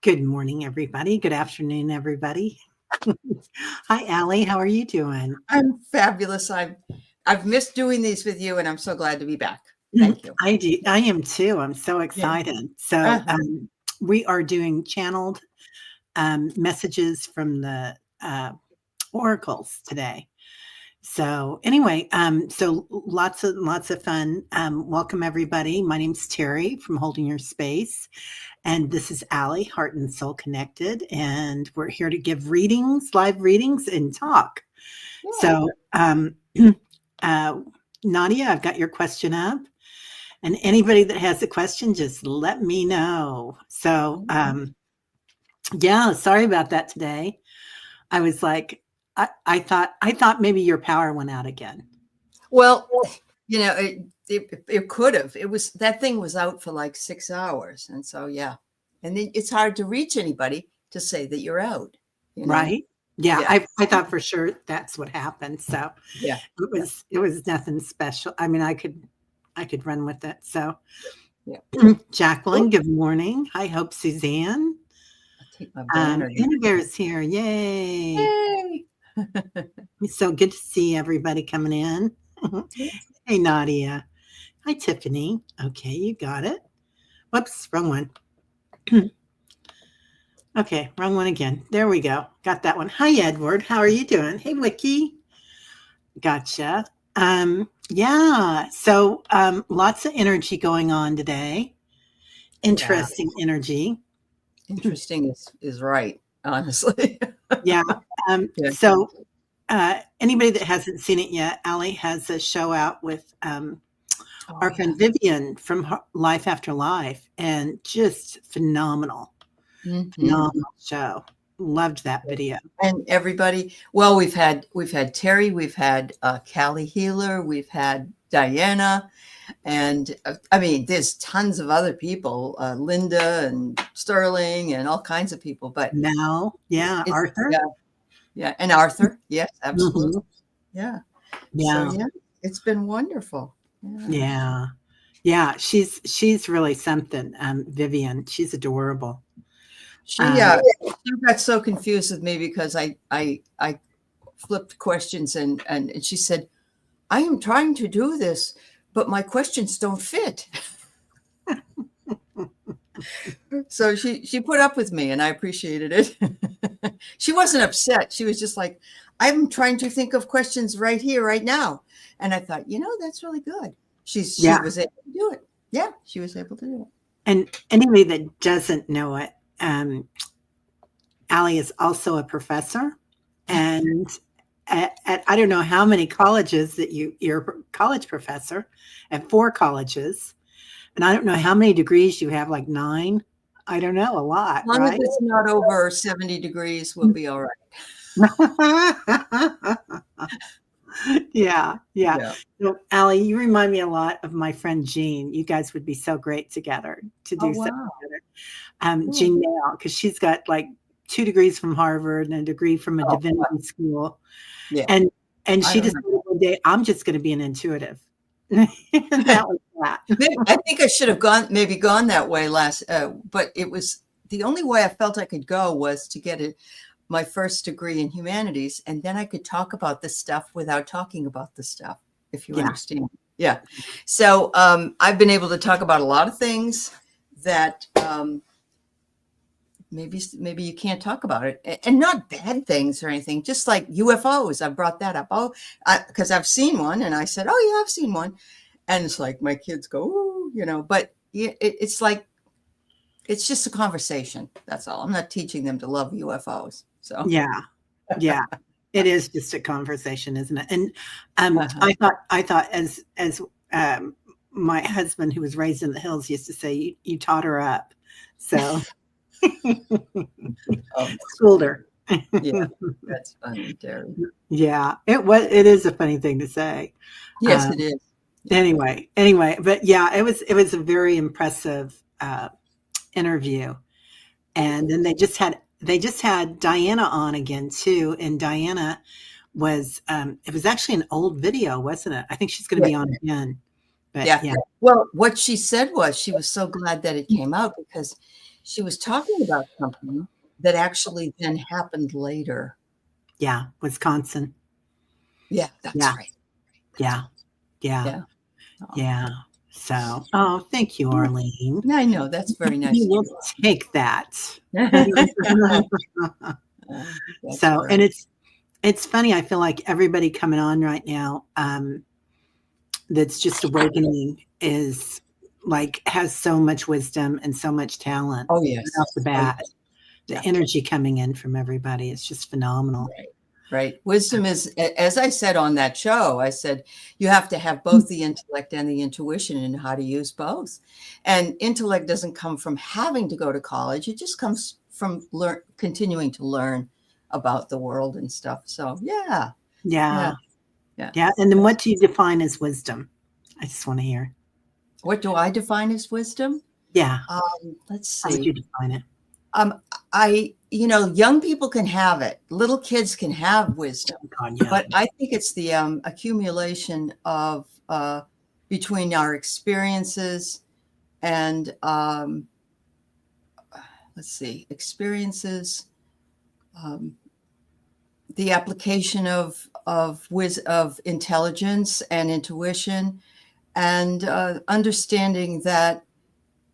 Good morning, everybody. Good afternoon, everybody. Hi, Aley. How are you doing? I'm fabulous. I've missed doing these with you, and I'm so glad to be back. Thank you. I do. I am too. I'm so Yeah. excited. So Uh-huh. we are doing channeled messages from the oracles today. So anyway, so lots of fun. Welcome everybody. My name's Teri from Holding Your Space, and this is Aley, Heart and Soul Connected, and we're here to give readings, live readings, and talk. Yeah. So, Nadia, I've got your question up, and anybody that has a question, just let me know. So, yeah, sorry about that today. I was like, I thought maybe your power went out again. Well, it could have. That thing was out for like 6 hours, and so yeah, and it's hard to reach anybody to say that you're out. Right? Yeah, Yeah. I thought for sure that's what happened. So Yeah. it was nothing special. I mean, I could run with it. So Yeah. Jacqueline, good morning. Hi, Hope Suzanne. I'll take my banner. Anna Bear's here. Yay. Yay. It's so good to see everybody coming in. Hey, Nadia. Hi, Tiffany. Okay, you got it. Whoops, wrong one. Okay, wrong one again. There we go. Got that one. Hi, Edward. How are you doing? Hey, Wiki. Gotcha. Yeah, so lots of energy going on today. Interesting energy. Interesting is right, honestly. Yeah. Yeah. So anybody that hasn't seen it yet, Aley has a show out with our friend Vivian from Life After Life, and just phenomenal. Phenomenal show. Loved that video. And everybody, well, we've had Teri, we've had Callie Healer, we've had Diana, and I mean, there's tons of other people, Linda and Sterling and all kinds of people. But Mel, yeah, Arthur, yeah, and Arthur, yes, absolutely, yeah. So yeah, it's been wonderful. Yeah. She's really something. Vivian, she's adorable. She got so confused with me because I flipped questions and she said, I am trying to do this, but my questions don't fit. So she put up with me, and I appreciated it. She wasn't upset. She was just like, I'm trying to think of questions right here, right now. And I thought, that's really good. She was able to do it. Yeah, she was able to do it. And anybody that doesn't know it, Aley is also a professor, and at I don't know how many colleges that you're a college professor at 4 colleges, and I don't know how many degrees you have, like 9. I don't know, a lot. As long right? as it's not over 70 degrees, we'll be all right. Yeah. So, Aley, you remind me a lot of my friend Jean. You guys would be so great together to do something together. Jean Nail, because she's got like 2 degrees from Harvard and a degree from a divinity school. Yeah. And she decided one day, I'm just going to be an intuitive. And that was that. I think I should have gone that way but it was the only way I felt I could go was to get my first degree in humanities, and then I could talk about this stuff without talking about the stuff, if you understand. Yeah. So I've been able to talk about a lot of things that maybe you can't talk about it, and not bad things or anything, just like UFOs. I brought that up. Because I've seen one, and I said, oh yeah, I've seen one. And it's like my kids go, ooh, but it's like, it's just a conversation. That's all. I'm not teaching them to love UFOs. So yeah, it is just a conversation, isn't it? And I thought as my husband, who was raised in the hills, used to say, you taught her up. So schooled her. Yeah, that's funny, Teri. Yeah, it is a funny thing to say. Yes, it is. Anyway, but yeah, it was a very impressive interview. And then they just had Diana on again too, and Diana was it was actually an old video, wasn't it? I think she's going to be on again. But yeah. Well, what she said was she was so glad that it came out, because she was talking about something that actually then happened later. Yeah, Wisconsin. Yeah, that's Yeah, right. yeah, yeah, Yeah. Oh, yeah. So, oh, thank you, yeah. Arlene. Yeah, I know. That's very nice You of will you. take that. That's So, and great. it's funny. I feel like everybody coming on right now, that's just awakening is like has so much wisdom and so much talent Oh, right off yes. the Oh, bat. yes. The Yeah. energy coming in from everybody is just phenomenal. Right. Right. Wisdom is, as I said on that show, I said, you have to have both the intellect and the intuition and how to use both. And intellect doesn't come from having to go to college. It just comes from continuing to learn about the world and stuff. So yeah. Yeah. Yeah. Yeah. Yeah. And then what do you define as wisdom? I just want to hear. What do I define as wisdom? Yeah. Let's How would see. you define it? Young people can have it. Little kids can have wisdom, Oh, God, yeah. but I think it's the accumulation of between our experiences and let's see, experiences, um, the application of intelligence and intuition, and understanding that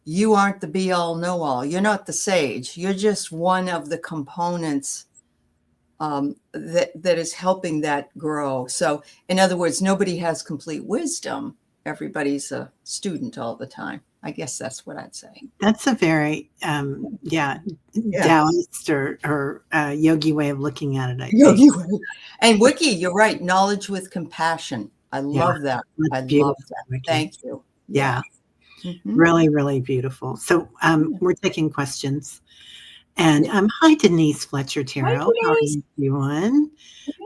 you aren't the be all know all. You're not the sage. You're just one of the components that is helping that grow. So, in other words, nobody has complete wisdom. Everybody's a student all the time. I guess that's what I'd say. That's a very, yeah, Yeah. Taoist or yogi way of looking at it, I think. Yogi way. And Wiki, you're right. Knowledge with compassion. I Yeah, love that. I that's love beautiful, that. Ricky. Thank you. Yeah, Yeah. Mhm. really, really beautiful. So Yeah. we're taking questions. And Yeah. hi, Denise Fletcher Hi, Tarot. How are Denise. you doing?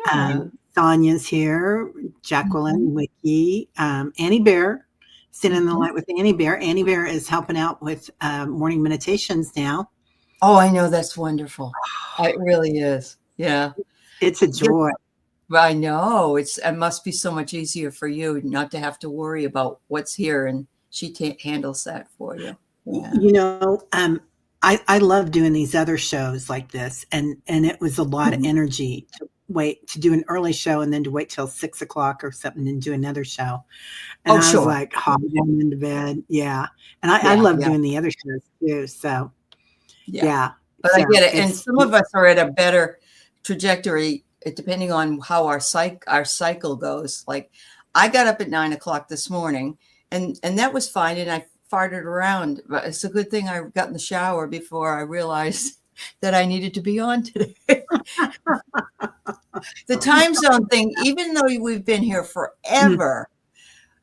Yeah. Sonia's here, Jacqueline, Mhm. Wiki, Annie Bear, sitting in the Mhm. light with Annie Bear. Annie Bear is helping out with morning meditations now. Oh, I know. That's wonderful. It really is. Yeah. It's a joy. I know it must be so much easier for you not to have to worry about what's here, and she handles that for you. Yeah. You know, I love doing these other shows like this, and it was a lot of Mhm. energy to wait to do an early show and then to wait till 6 o'clock or something and do another show. And Oh, I was sure. like hobbling into bed. Yeah. And I Yeah, love yeah, doing the other shows too. So yeah. yeah. But I So get it, and it's some of us are at a better trajectory, depending on how our cycle goes. Like, I got up at 9 o'clock this morning, and that was fine, and I farted around. But it's a good thing I got in the shower before I realized that I needed to be on today. The time zone thing, even though we've been here mm, forever,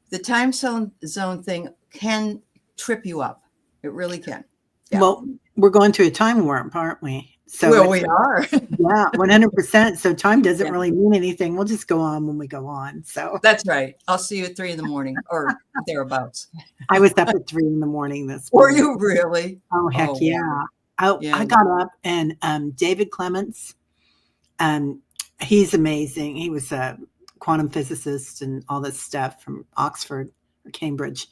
the time zone thing can trip you up. It really can. Yeah. well, we're going through a time warp, aren't we? So Well, it's we are. yeah, 100%. So time doesn't Yeah, really mean anything. We'll just go on when we go on. So that's right. I'll see you at 3 in the morning or thereabouts. I was up at 3 in the morning this Were morning. you really? Oh, Oh, heck wow. yeah. I Yeah. got up and David Clements, um, he's amazing. He was a quantum physicist and all this stuff from Oxford or Cambridge.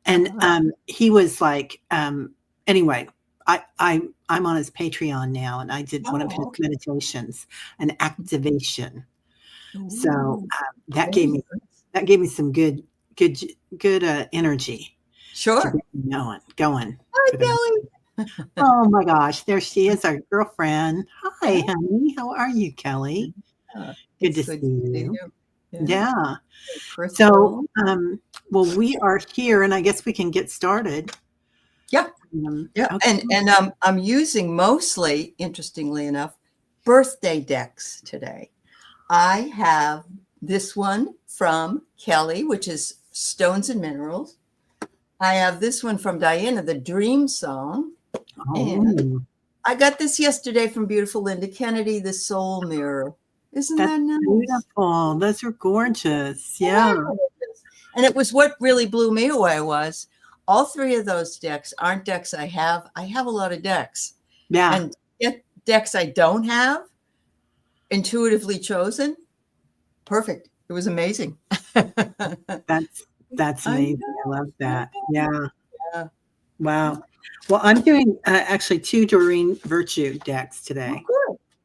And he was like, anyway, I'm on his Patreon now, and I did one of his Oh, okay. meditations, an activation. So Ooh, that gave very me nice. some good energy to Sure. get me going Hi, for the rest. Kelly. Oh my gosh, there she is, our girlfriend. Hi, honey. How are you, Kelly? Good It's to see good to see you. you. Yeah. Yeah. So, Crystal. well, we are here, and I guess we can get started. Yeah. Yeah. Okay. And I'm using mostly, interestingly enough, birthday decks today. I have this one from Kelly, which is Stones and Minerals. I have this one from Diana, the Dream Song. And Oh, I got this yesterday from beautiful Linda Kennedy, the Soul Mirror. Isn't that's that nice? beautiful. Those are gorgeous. Yeah. Yeah. And it was what really blew me away was all three of those decks aren't decks I have. I have a lot of decks. Yeah. And decks I don't have, intuitively chosen, perfect. It was amazing. That's I amazing. I know. love I that. know. Yeah. Yeah. Wow. Well, I'm doing actually 2 Doreen Virtue decks today.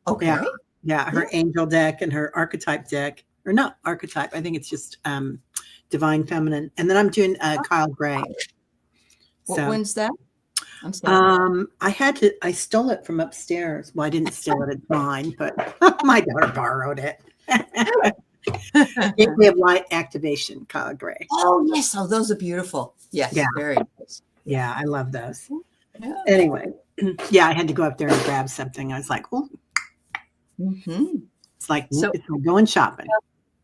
Oh, good. Okay. Yeah. Yeah. Her angel deck and her archetype deck, or not archetype. I think it's just divine feminine. And then I'm doing Kyle Gray. So When's that? I'm sorry. I stole it from upstairs. Well, I didn't steal it. It's mine, but my daughter borrowed it. Gateway of Light Activation, Kyle Gray. Oh, yes. Oh, those are beautiful. Yes. Yeah. Very nice. Yeah, I love those. Yeah. Anyway, yeah, I had to go up there and grab something. I was like, oh, it's like So- it's like going shopping.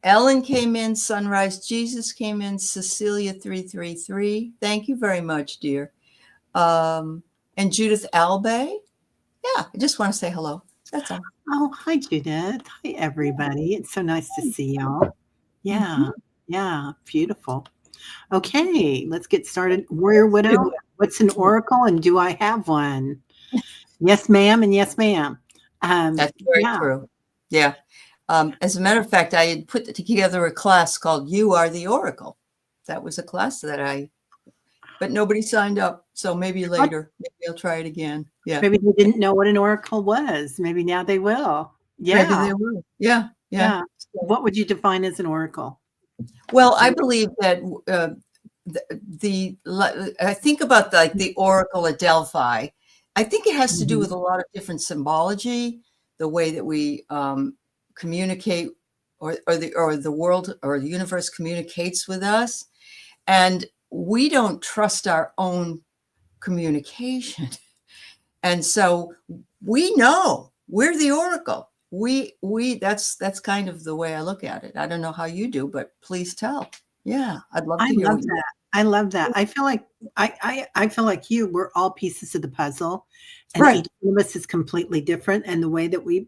Ellen came in, Sunrise Jesus came in, Cecilia 333. Thank you very much, dear. And Judith Albay. Yeah, I just want to say hello. That's all. Oh, hi, Judith. Hi, everybody. It's so nice to see y'all. Yeah, yeah, beautiful. Okay, let's get started. Warrior Widow, what's an oracle and do I have one? Yes, ma'am, and yes, ma'am. That's very true. Yeah. As a matter of fact, I had put together a class called You Are the Oracle. That was a class that but nobody signed up. So maybe later, maybe I'll try it again. Yeah. Maybe they didn't know what an oracle was. Maybe now they will. Yeah. Maybe they will. Yeah. Yeah. What would you define as an oracle? Well, I believe that I think about the Oracle at Delphi. I think it has to do with a lot of different symbology, the way that we communicate, or the world or the universe communicates with us, and we don't trust our own communication, and so we know we're the Oracle. That's kind of the way I look at it. I don't know how you do, but please tell. Yeah, I'd love to hear. I love that. I love that. I feel like I feel like we're all pieces of the puzzle, and Right. each one of us is completely different, and the way that we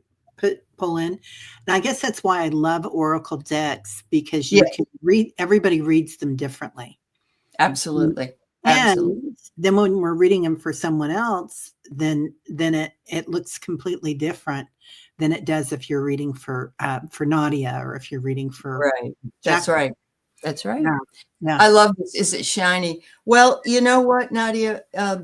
pull in. And I guess that's why I love oracle decks, because you can everybody reads them differently. Absolutely. And then when we're reading them for someone else, then it looks completely different than it does if you're reading for Nadia, or if you're reading for That's Jacqueline. right. That's right. Yeah. I love this. Is it shiny? Well, you know what, Nadia?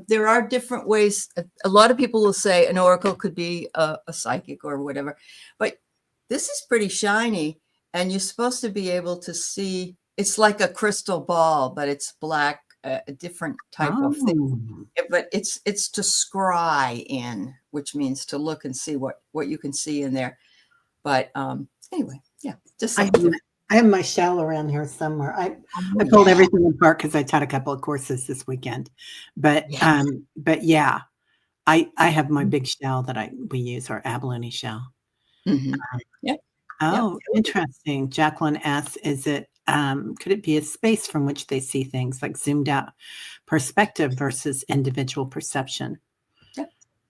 There are different ways. A lot of people will say an oracle could be a psychic or whatever, but this is pretty shiny, and you're supposed to be able to see. It's like a crystal ball, but it's black, a different type of thing. But it's to scry in, which means to look and see what you can see in there. But anyway, yeah, just I have my shell around here somewhere. I pulled everything apart because I taught a couple of courses this weekend. But yeah, I have my big shell that we use, our abalone shell. Interesting. Jacqueline asks, is it could it be a space from which they see things, like zoomed out perspective versus individual perception?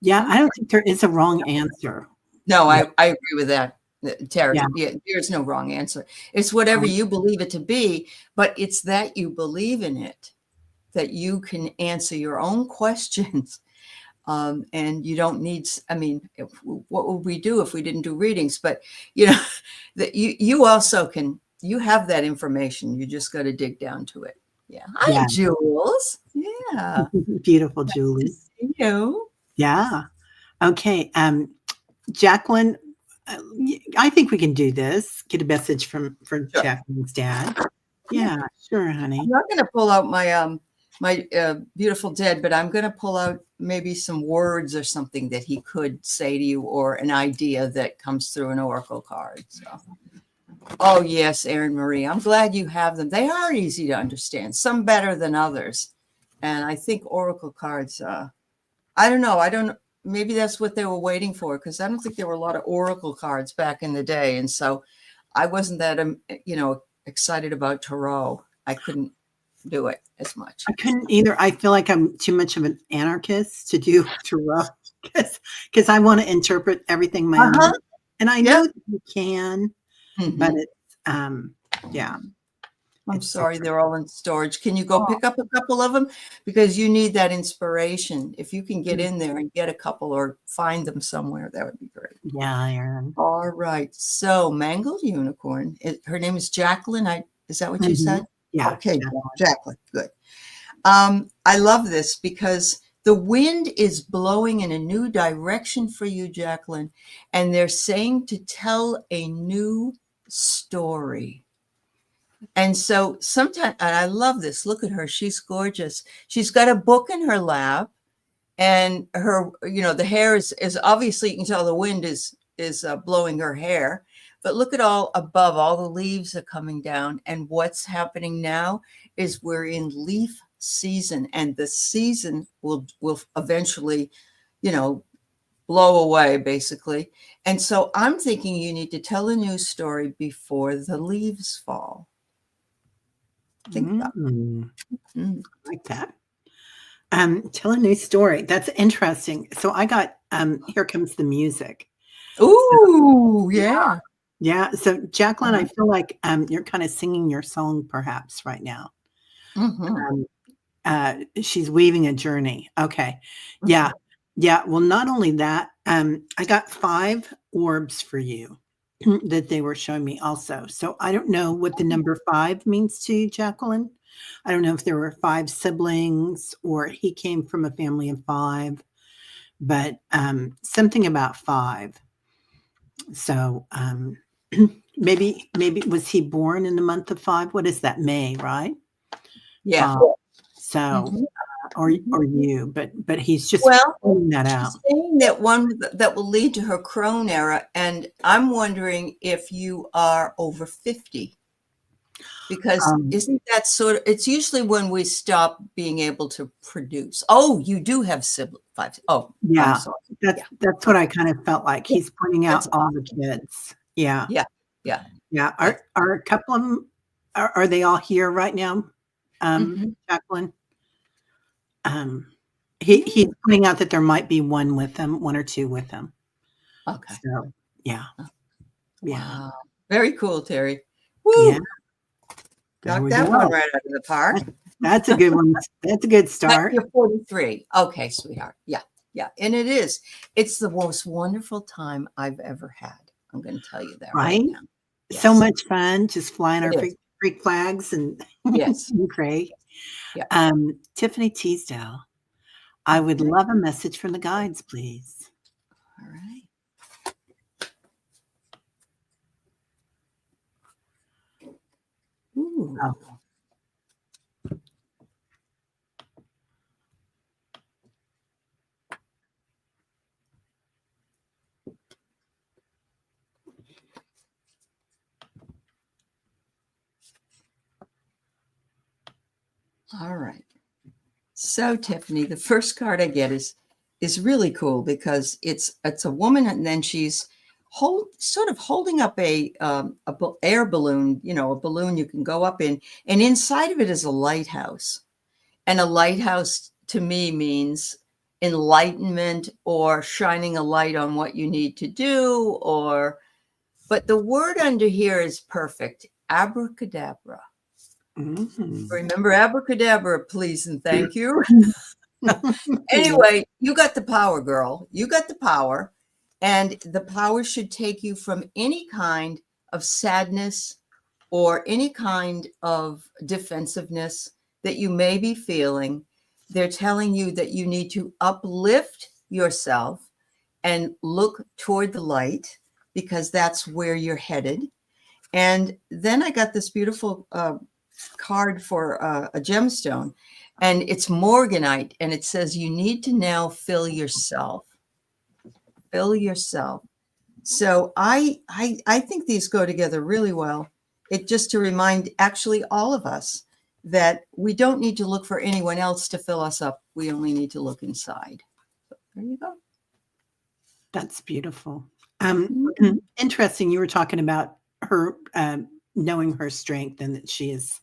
Yeah, I don't think there is a wrong answer. No, I agree with that. Teri, there's no wrong answer. It's whatever you believe it to be, but it's that you believe in it, that you can answer your own questions. And you don't need, I mean, what would we do if we didn't do readings? But, that you also can, you have that information. You just got to dig down to it. Yeah. Hi, Jules. Yeah. Beautiful, Julie. Nice to see you. Yeah. Okay. Jacqueline, I think we can do this. Get a message from Jacqueline's dad. Yeah, sure, honey. I'm not going to pull out my beautiful dead, but I'm going to pull out maybe some words or something that he could say to you, or an idea that comes through an oracle card. So, oh yes, Erin Marie, I'm glad you have them. They are easy to understand, some better than others. And I think oracle cards, I don't know. Maybe that's what they were waiting for, because I don't think there were a lot of oracle cards back in the day. And so I wasn't that, excited about tarot. I couldn't do it as much. I couldn't either. I feel like I'm too much of an anarchist to do tarot, because I want to interpret everything my own. And I know that you can, but it's, I'm sorry, they're all in storage. Can you go pick up a couple of them? Because you need that inspiration. If you can get in there and get a couple or find them somewhere, that would be great. Yeah, Erin. All right. So Mangled Unicorn, her name is Jacqueline. Is that what you said? Yeah. Okay, Jacqueline. Good. I love this because The wind is blowing in a new direction for you, Jacqueline, and they're saying to tell a new story. And so sometimes, and I love this. Look at her. She's gorgeous. She's got a book in her lap, and her, the hair is obviously, you can tell the wind is blowing her hair. But look at all above, all the leaves are coming down. And what's happening now is we're in leaf season, and the season will eventually, blow away, basically. And so I'm thinking you need to tell a new story before the leaves fall. Think about it. Like that. Tell a new story. That's interesting. So I got Here Comes the Music. Ooh, yeah. Yeah. So Jacqueline, I feel like you're kind of singing your song perhaps right now. She's weaving a journey. Okay. Yeah. Yeah. Well, not only that, I got 5 orbs for you that they were showing me also. So I don't know what the number 5 means to you, Jacqueline. I don't know if there were 5 siblings or he came from a family of 5, but something about 5. So maybe was he born in the month of 5? What is that? May, right? Yeah. So or you, but he's just pointing that out. She's saying that one that will lead to her crone era, and I'm wondering if you are over 50. Because isn't that sort of, it's usually when we stop being able to produce. Oh, you do have 5. Oh, yeah. I'm sorry. That's what I kind of felt like. He's pointing out all the kids. Yeah. Yeah. Are a couple of them, are they all here right now? Jacqueline? He's pointing out that there might be one with him, 1 or 2 with him. Okay. So, yeah. Wow. Very cool, Teri. Woo. Yeah. Knocked that one right out of the park. That's a good one. That's a good start. You're 43. Okay, sweetheart. Yeah. And it is. It's the most wonderful time I've ever had. I'm going to tell you that right now. Yes. So much fun, just flying our freak flags and great. Yeah. Tiffany Teasdale, I would love a message from the guides, please. All right. Ooh. All right. So Tiffany, the first card I get is really cool because it's a woman, and then she's sort of holding up a air balloon, a balloon you can go up in, and inside of it is a lighthouse. And a lighthouse to me means enlightenment or shining a light on what you need to do, but the word under here is perfect. Abracadabra. Remember abracadabra, please and thank you. Anyway, you got the power, girl. You got the power. And the power should take you from any kind of sadness or any kind of defensiveness that you may be feeling. They're telling you that you need to uplift yourself and look toward the light because that's where you're headed. And then I got this beautiful card for a gemstone, and it's morganite, and it says you need to now fill yourself. So I think these go together really well. It just to remind actually all of us that we don't need to look for anyone else to fill us up. We only need to look inside. So there you go. That's beautiful. Interesting. You were talking about her knowing her strength and that she is,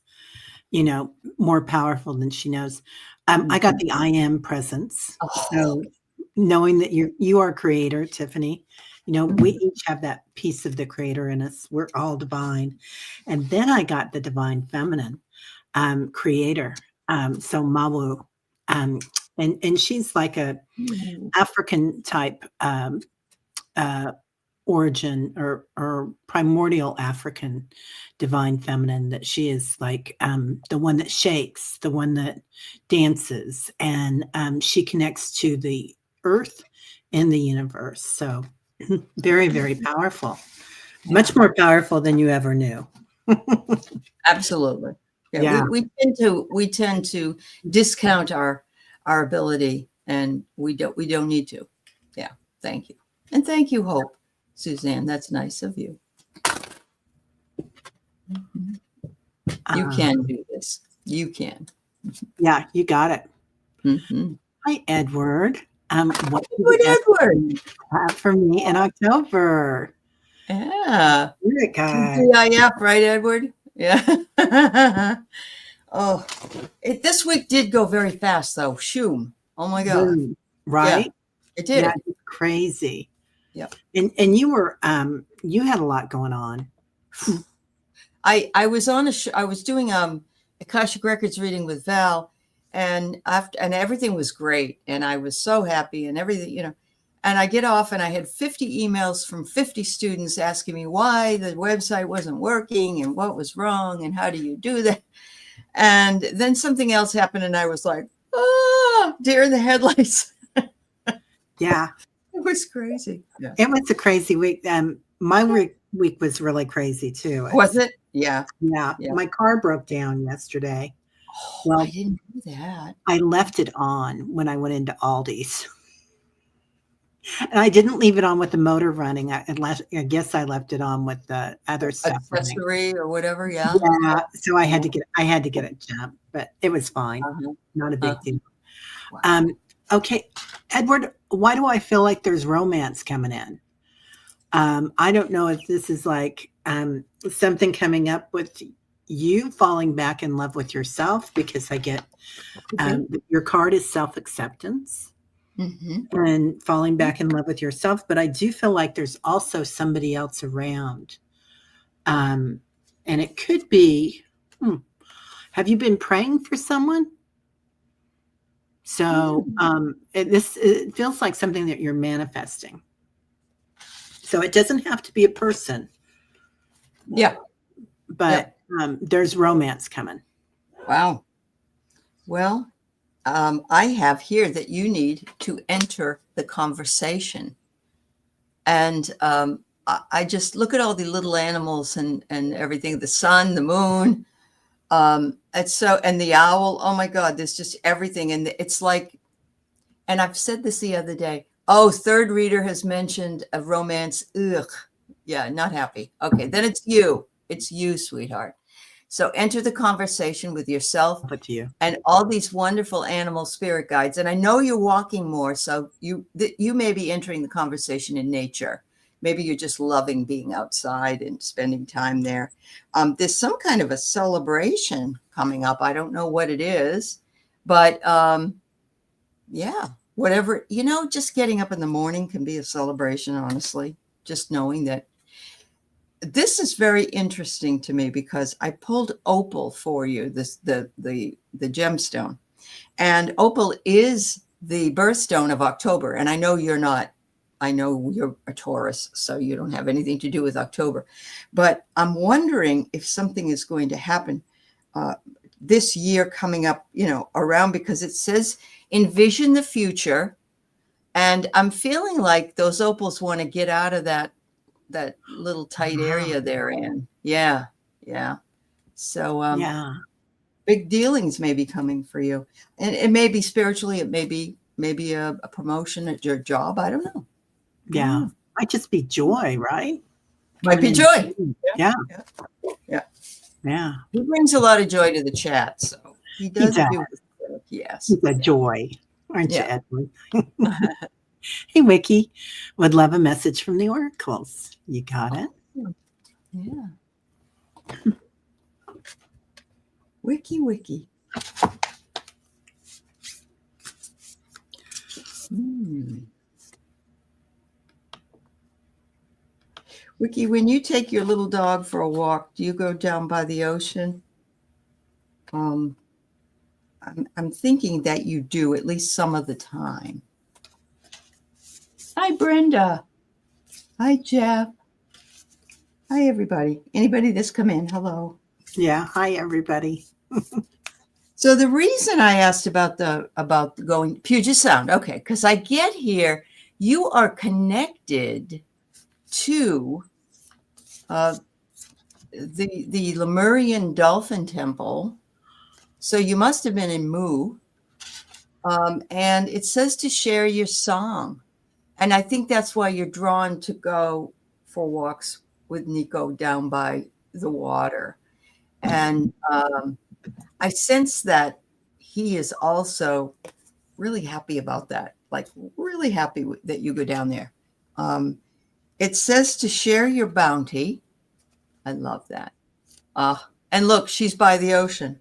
more powerful than she knows. I got the I am presence. So knowing that you are creator, Tiffany, we each have that piece of the creator in us. We're all divine. And then I got the divine feminine creator. So Mawu. And she's like a African type origin or primordial African divine feminine, that she is like the one that shakes, the one that dances, and she connects to the earth and the universe. So very, very powerful. Yeah. Much more powerful than you ever knew. Absolutely. Yeah. Yeah. We tend to discount our ability, and we don't need to. Yeah. Thank you. And thank you, Hope. Suzanne, that's nice of you. You can do this. You can. Yeah, you got it. Mm-hmm. Hi, Edward. What do Good, the Edward. have for me in October? Yeah. Good guy. TGIF, right, Edward? Yeah. Oh, this week did go very fast, though. Shoom. Oh my God. Boom. Right? Yeah, it Yeah, did. it's crazy. Yep. And you were you had a lot going on. I was on I was doing Akashic Records reading with Val, and everything was great, and I was so happy and everything, you know. And I get off, and I had 50 emails from 50 students asking me why the website wasn't working and what was wrong and how do you do that. And then something else happened, and I was like, deer in the headlights. Yeah. It was crazy. Yeah. It was a crazy week. My week was really crazy too. Was it? Yeah. Yeah. Yeah. My car broke down yesterday. Oh, Well, I didn't do that. I left it on when I went into Aldi's. And I didn't leave it on with the motor running. I guess I left it on with the other stuff running. Accessory or whatever, yeah. Yeah. So I had to get it jumped, but it was fine. Not a big deal. Wow. Okay, Edward, why do I feel like there's romance coming in? I don't know if this is like something coming up with you falling back in love with yourself, because I get your card is self-acceptance. And falling back in love with yourself. But I do feel like there's also somebody else around. And it could be, have you been praying for someone? So it feels like something that you're manifesting. So it doesn't have to be a person. Yeah. But there's romance coming. Wow. Well, I have here that you need to enter the conversation. And I just look at all the little animals and everything, the sun, the moon. It's so, and the owl, oh my God, there's just everything. And it's like, and I've said this the other day. Oh, third reader has mentioned a romance. Ugh. Yeah, not happy. Okay, then it's you. It's you, sweetheart. So enter the conversation with yourself and all these wonderful animal spirit guides. And I know you're walking more, so you may be entering the conversation in nature. Maybe you're just loving being outside and spending time there. There's some kind of a celebration coming up. I don't know what it is, but yeah, whatever, just getting up in the morning can be a celebration, honestly. Just knowing that. This is very interesting to me because I pulled opal for you, the gemstone, and opal is the birthstone of October. And I know you're not. I know you're a Taurus, so you don't have anything to do with October. But I'm wondering if something is going to happen this year coming up, around, because it says envision the future, and I'm feeling like those opals want to get out of that little tight area they're in. Yeah. So big dealings may be coming for you, and it may be spiritually, it may be a promotion at your job. I don't know. Yeah. Might just be joy, right? Might be joy. Yeah. He brings a lot of joy to the chat, so he does. Yes. He's a joy, aren't you, Edward? Hey, Wiki, would love a message from the oracles. You got it? Yeah. Wiki. Wiki, when you take your little dog for a walk, do you go down by the ocean? I'm thinking that you do, at least some of the time. Hi, Brenda. Hi, Jeff. Hi, everybody. Anybody that's come in, hello. Yeah. Hi, everybody. So the reason I asked about going Puget Sound, okay, because I get here, you are connected to the Lemurian Dolphin Temple. So you must have been in Mu. And it says to share your song. And I think that's why you're drawn to go for walks with Nico down by the water. And I sense that he is also really happy about that, like really happy that you go down there. It says to share your bounty. I love that. And look, she's by the ocean.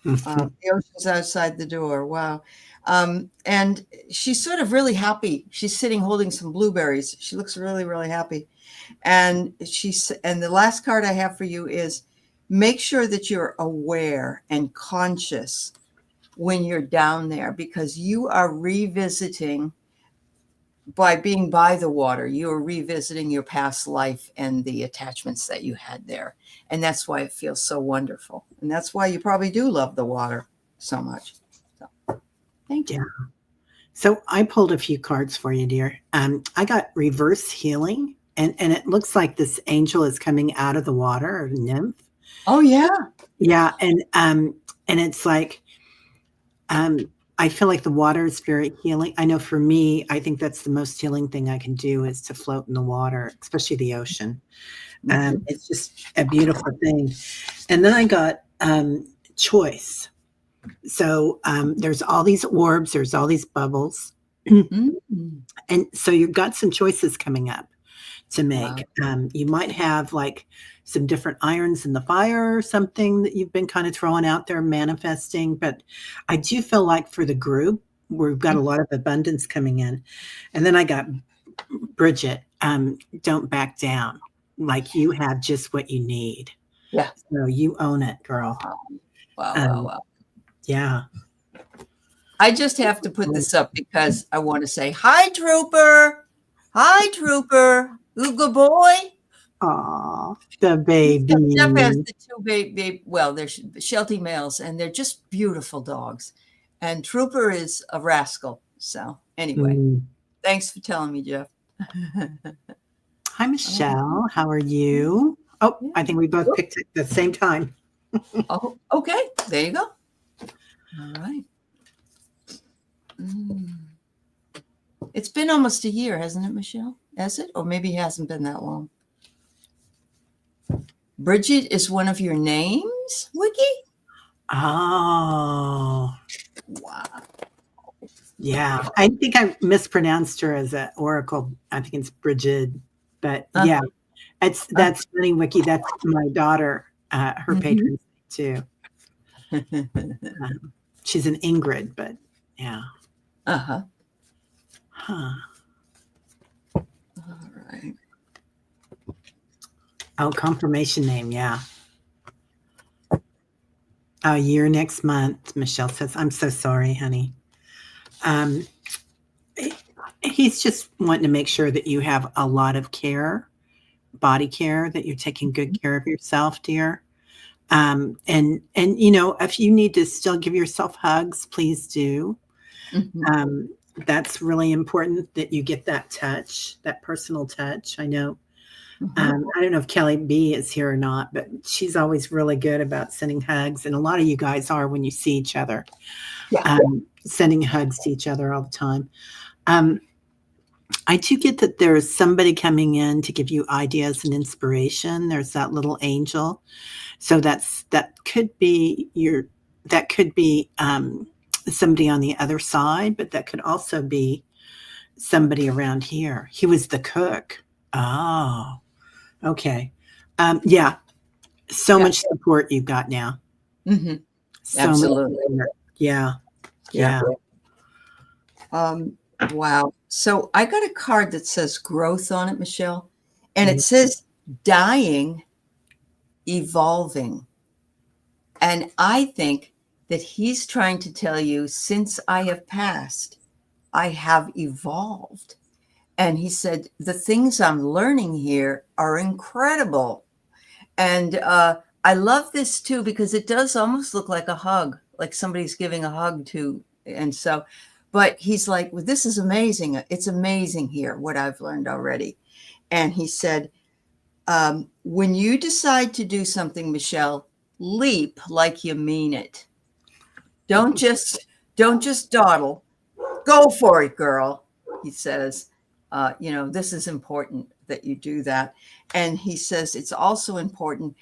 The ocean's outside the door. Wow. And she's sort of really happy. She's sitting holding some blueberries. She looks really, really happy. And the last card I have for you is make sure that you're aware and conscious when you're down there, because you are revisiting, by being by the water, you are revisiting your past life and the attachments that you had there. And that's why it feels so wonderful. And that's why you probably do love the water so much. So, thank you. Yeah. So I pulled a few cards for you, dear. I got reverse healing, and it looks like this angel is coming out of the water, or nymph. Oh, yeah. Yeah, and it's like, I feel like the water is very healing. I know for me, I think that's the most healing thing I can do is to float in the water, especially the ocean. It's just a beautiful thing. And then I got choice. So there's all these orbs, there's all these bubbles. And so you've got some choices coming up to make. Wow. You might have like some different irons in the fire or something that you've been kind of throwing out there, manifesting. But I do feel like for the group, we've got a lot of abundance coming in. And then I got Bridget, don't back down. Like you have just what you need. Yeah. So you own it, girl. Wow. Yeah. I just have to put this up because I want to say, hi, Trooper. Hi, Trooper. Ooga boy. Aw, the baby. Jeff has the two baby, well, they're Sheltie males, and they're just beautiful dogs. And Trooper is a rascal. So anyway, thanks for telling me, Jeff. Hi, Michelle. How are you? Oh, I think we both picked it at the same time. Oh, okay. There you go. All right. It's been almost a year, hasn't it, Michelle? Has it? Or maybe it hasn't been that long. Bridget is one of your names, Wiki? Oh. Wow. Yeah. I think I mispronounced her as an oracle. I think it's Bridget. But yeah, that's funny, Wiki. That's my daughter, her patron too. She's an Ingrid, but yeah. Uh-huh. Huh. All right. Oh, confirmation name, yeah. A year next month, Michelle says. I'm so sorry, honey. He's just wanting to make sure that you have a lot of care, body care, that you're taking good care of yourself, dear. And you know, if you need to still give yourself hugs, please do. That's really important that you get that touch, that personal touch. I know. I don't know if Kelly B is here or not, but she's always really good about sending hugs. And a lot of you guys are when you see each other, sending hugs to each other all the time. I do get that there's somebody coming in to give you ideas and inspiration. There's that little angel. So that could be somebody on the other side, but that could also be somebody around here. He was the cook. Oh, okay. Yeah. So much support you've got now. So absolutely. Yeah. Wow. So I got a card that says growth on it, Michelle, and it says dying, evolving. And I think that he's trying to tell you, since I have passed, I have evolved. And he said, the things I'm learning here are incredible. And I love this too, because it does almost look like a hug, like somebody's giving a hug to. And so, but he's like, well, this is amazing. It's amazing here, what I've learned already. And he said, when you decide to do something, Michelle, leap like you mean it. Don't just dawdle. Go for it, girl. He says, this is important that you do that. And he says, it's also important.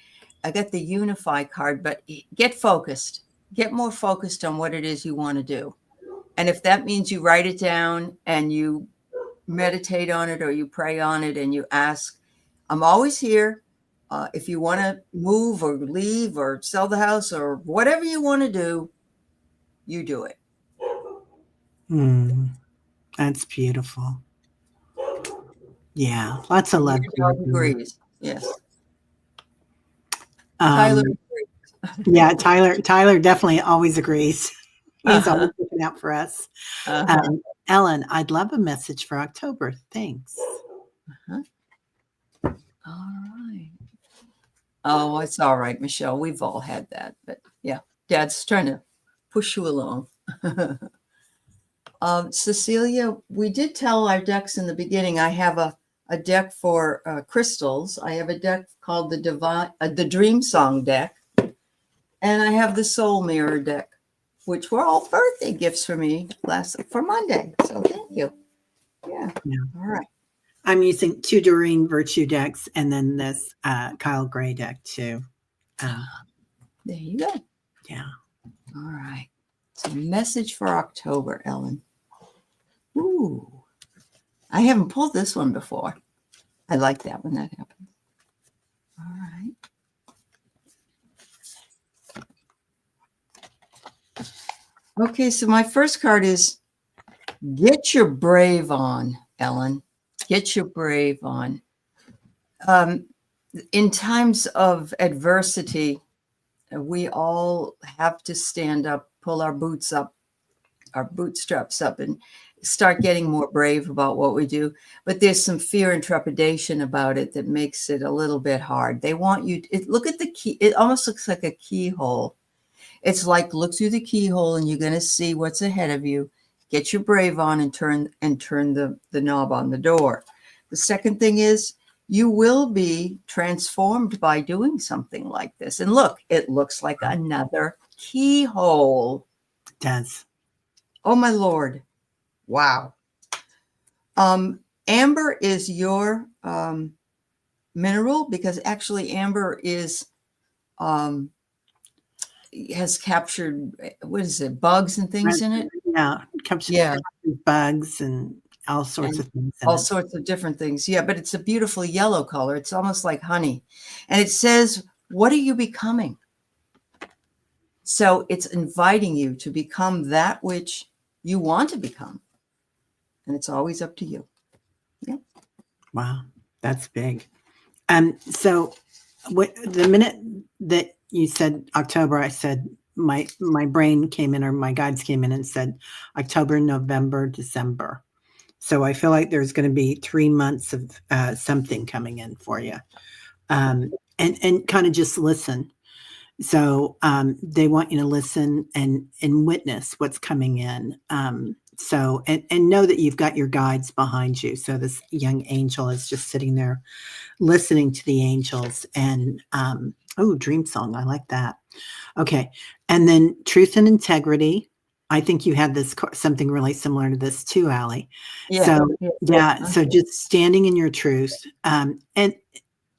I got the unify card, but get focused, get more focused on what it is you want to do. And if that means you write it down and you meditate on it, or you pray on it and you ask, I'm always here. If you want to move or leave or sell the house or whatever you want to do, you do it. That's beautiful. Yeah, lots of love. Agrees. Yes. Tyler agrees. Yeah, Tyler definitely always agrees. He's always looking out for us. Ellen, I'd love a message for October. Thanks. All right. Oh, it's all right, Michelle. We've all had that. But yeah, Dad's trying to push you along. Cecilia, we did tell our decks in the beginning. I have a deck for crystals. I have a deck called the Dream Song deck. And I have the Soul Mirror deck, which were all birthday gifts for me for Monday. So thank you. Yeah. All right. I'm using 2 Doreen Virtue decks and then this Kyle Gray deck too. There you go. Yeah. All right. So message for October, Ellen. Ooh. I haven't pulled this one before. I like that when that happens. All right. Okay, so my first card is get your brave on, Ellen. Get your brave on. In times of adversity, we all have to stand up, pull our bootstraps up, and start getting more brave about what we do. But there's some fear and trepidation about it that makes it a little bit hard. They want you to look at the key. It almost looks like a keyhole. It's like, look through the keyhole and you're going to see what's ahead of you. Get your brave on and turn the knob on the door. The second thing is, you will be transformed by doing something like this. And look, it looks like another keyhole. It does. Oh, my Lord. Wow. Amber is your mineral, because actually amber is has captured, what is it, bugs and things in it? Yeah, captured bugs and all sorts of things. All sorts of different things. Yeah, but it's a beautiful yellow color. It's almost like honey. And it says, what are you becoming? So it's inviting you to become that which you want to become. And it's always up to you. Yeah. Wow, that's big. So the minute that you said October, I said my brain came in, or my guides came in and said October, November, December. So I feel like there's going to be 3 months of something coming in for you, and kind of just listen. So they want you to listen and witness what's coming in. So and know that you've got your guides behind you. So this young angel is just sitting there listening to the angels. And dream song, I like that. Okay. And then truth and integrity. I think you had this something really similar to this too, Aley. Yeah. So just standing in your truth. And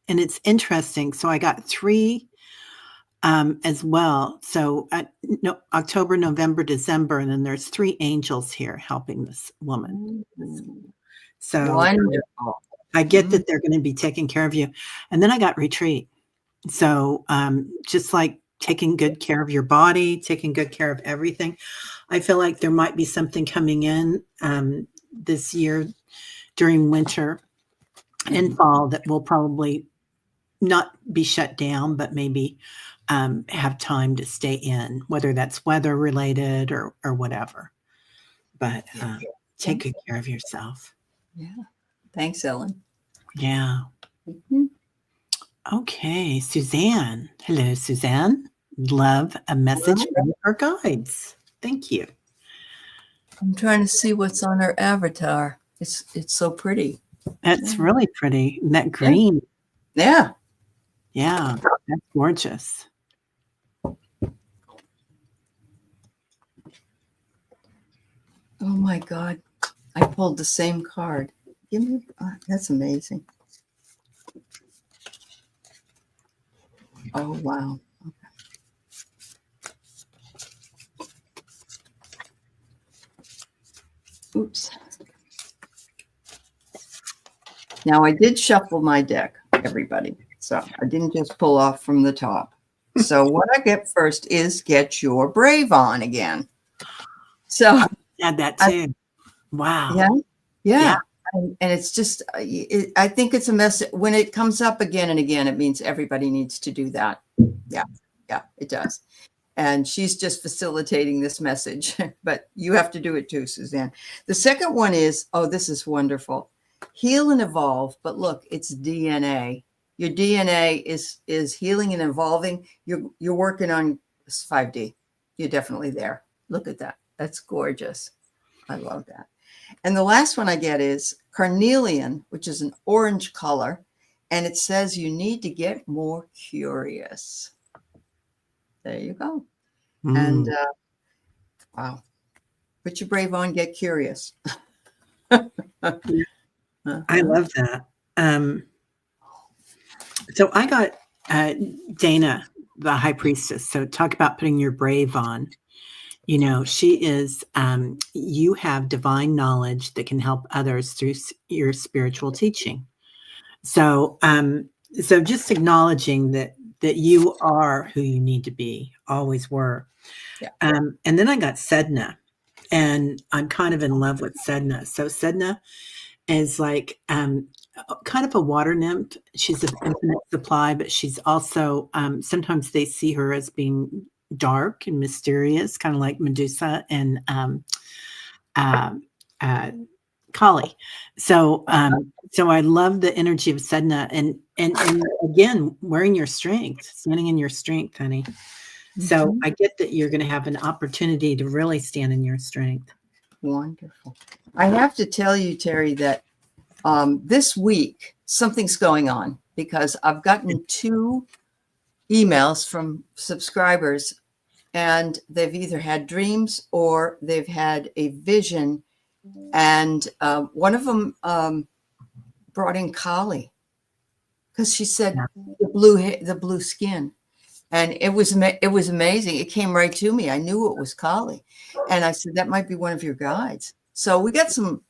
it's interesting. So I got 3 as well. So October, November, December, and then there's 3 angels here helping this woman. So wonderful. I get that they're going to be taking care of you. And then I got retreat. So just like taking good care of your body, taking good care of everything. I feel like there might be something coming in this year during winter and fall that will probably not be shut down, but maybe have time to stay in, whether that's weather related or whatever. But take good care of yourself. Yeah. Thanks, Ellen. Yeah. Mhm. Okay, Suzanne. Hello, Suzanne. Love a message from our guides. Thank you. I'm trying to see what's on her avatar. It's so pretty. That's really pretty. And that green. Yeah. Yeah, that's gorgeous. Oh my God. I pulled the same card. Give me, that's amazing. Oh, wow. Oops. Now I did shuffle my deck, everybody. So I didn't just pull off from the top. So what I get first is get your brave on again. So Add that too. Wow. yeah. Yeah. And it's just, I think it's a message. When it comes up again and again, it means everybody needs to do that. Yeah, it does. And she's just facilitating this message, but you have to do it too, Suzanne. The second one is, oh, this is wonderful. Heal and evolve, but look, it's DNA. Your DNA is healing and evolving. You're working on 5D. You're definitely there. Look at that. That's gorgeous. I love that. And the last one I get is carnelian, which is an orange color. And it says you need to get more curious. There you go. And wow, put your brave on, get curious. I love that. So I got Dana, the high priestess. So talk about putting your brave on. You know, she is, you have divine knowledge that can help others through your spiritual teaching. So, so just acknowledging that you are who you need to be, always were. Yeah. And then I got Sedna, and I'm kind of in love with Sedna. So Sedna is like kind of a water nymph. She's of infinite supply, but she's also sometimes they see her as being dark and mysterious, kind of like Medusa and Kali. So so I love the energy of Sedna, and again, wearing your strength, standing in your strength, honey. So I get that you're going to have an opportunity to really stand in your strength. Wonderful. I have to tell you, Teri, that this week something's going on because I've gotten 2 emails from subscribers, and they've either had dreams or they've had a vision. And one of them brought in Kali because she said the blue skin. And it was amazing. It came right to me. I knew it was Kali. And I said, that might be one of your guides. So we got some,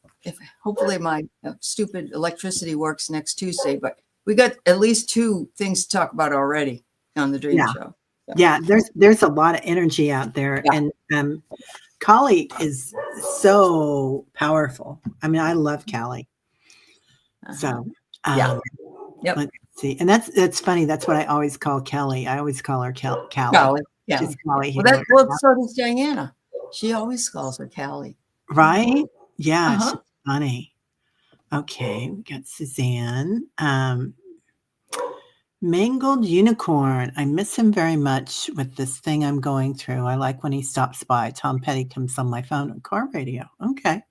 hopefully my stupid electricity works next Tuesday, but we got at least 2 things to talk about already on the dream show. So. Yeah, there's a lot of energy out there. Yeah. And Kali is so powerful. I mean, I love Kali. So yeah. Yep. Let's see. And that's funny. That's what I always call Kelly. I always call her Callie. Yeah. She's Callie. Well, so does Diana. She always calls her Callie. Right? Yeah. She's funny. Okay. We got Suzanne. Mangled Unicorn. I miss him very much with this thing I'm going through. I like when he stops by. Tom Petty comes on my phone and car radio. Okay.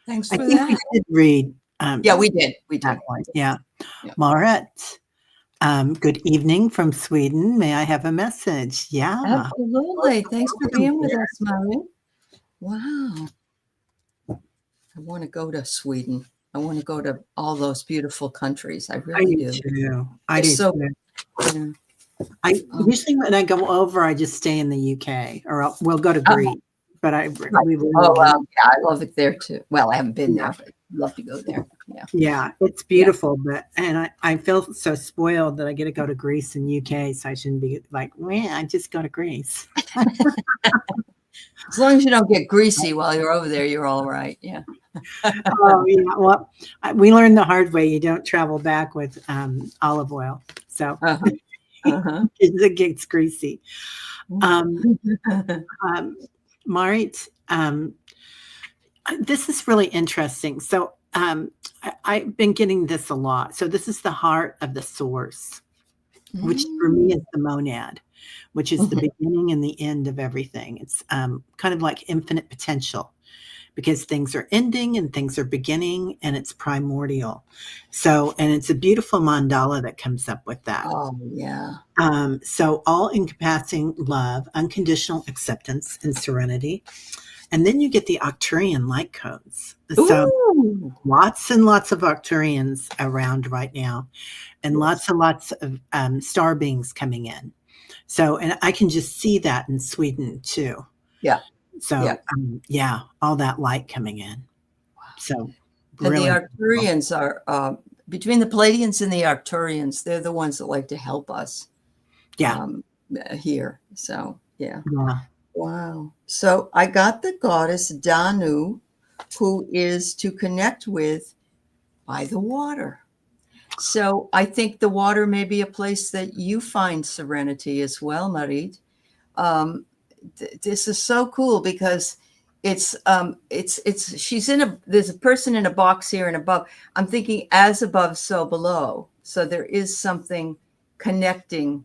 Thanks for I think that. we did read. Yeah, we did. We did. Yeah. Maurette. Good evening from Sweden. May I have a message? Yeah. Absolutely. Thanks for being with us, Mary. Wow. I want to go to Sweden. I want to go to all those beautiful countries. I really do. Too. I do so, too. I usually when I go over, I just stay in the UK, or we'll go to Greece. But we really yeah, I love it there too. Well, I haven't been there, but I'd love to go there. Yeah, it's beautiful. But I feel so spoiled that I get to go to Greece and UK, so I shouldn't be like, well, I just go to Greece. As long as you don't get greasy while you're over there, you're all right. Yeah. Oh yeah. Well, we learned the hard way. You don't travel back with olive oil, so it gets greasy. Marit, this is really interesting. So I've been getting this a lot. So this is the heart of the source, which for me Mm. is the monad, which is the Mhm. beginning and the end of everything. It's kind of like infinite potential because things are ending and things are beginning and it's primordial. So, and it's a beautiful mandala that comes up with that. Oh, yeah. So all encompassing love, unconditional acceptance and serenity. And then you get the Octurian light codes. So Ooh. lots and lots of Octurians around right now, and Yes. lots of star beings coming in. So, and I can just see that in Sweden too. Yeah. Yeah. So, yeah, all that light coming in. So, And the really cool. Arcturians are between the Palladians and the Arcturians, they're the ones that like to help us Yeah, um, here. So, yeah. yeah, Wow. So I got the goddess Danu, who is to connect with by the water. So I think the water may be a place that you find serenity as well, Marit. Um, this is so cool because it's she's in a there's a person in a box here and above. I'm thinking as above, so below. So there is something connecting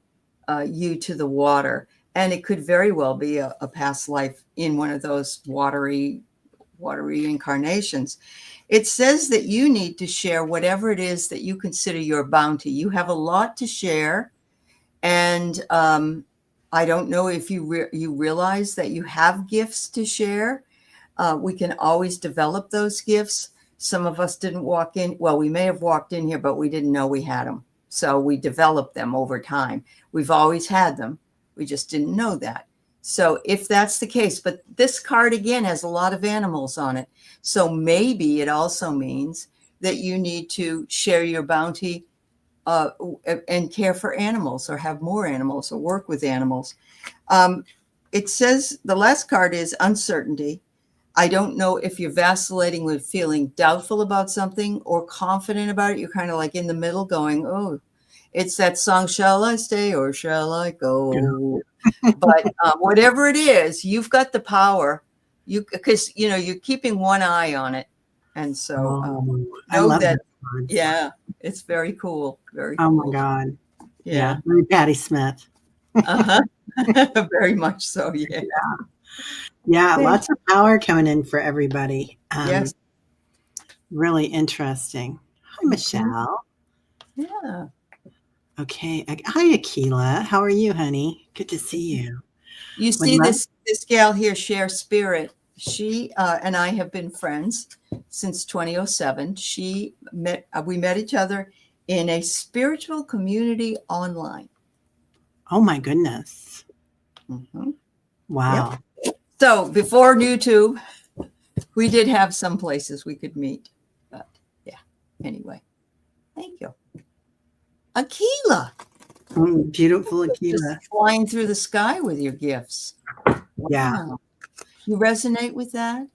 you to the water, and it could very well be a past life in one of those watery incarnations. It says that you need to share whatever it is that you consider your bounty. You have a lot to share, and I don't know if you realize that you have gifts to share. We can always develop those gifts. Some of us didn't walk in. Well, we may have walked in here, but we didn't know we had them. So we developed them over time. We've always had them. We just didn't know that. So if that's the case, but this card again has a lot of animals on it. So maybe it also means that you need to share your bounty and care for animals or have more animals or work with animals. It says the last card is uncertainty. I don't know if you're vacillating with feeling doubtful about something or confident about it. You're kind of like in the middle going, oh, it's that song, Shall I Stay or Shall I Go? But whatever it is, you've got the power. Because you're keeping one eye on it. And so Oh, I know love that, those words. yeah, it's very cool. Very Oh my cool. God. Yeah, Yeah. very Patti Smith. Uh-huh. Very much so. Yeah. Yeah, Thank lots of power coming in for everybody. Yes. Really interesting. Hi, Mhm. Michelle. Yeah. Okay. Hi, Akila. How are you, honey? Good to see you. You Would see love. this gal here, Share Spirit. She and I have been friends since 2007. We met each other in a spiritual community online. Oh my goodness. Mhm. Yep. Wow. So before YouTube, we did have some places we could meet. But yeah, anyway, thank you. Akila, Beautiful just Akila. flying through the sky with your gifts. Yeah. Wow. You resonate with that?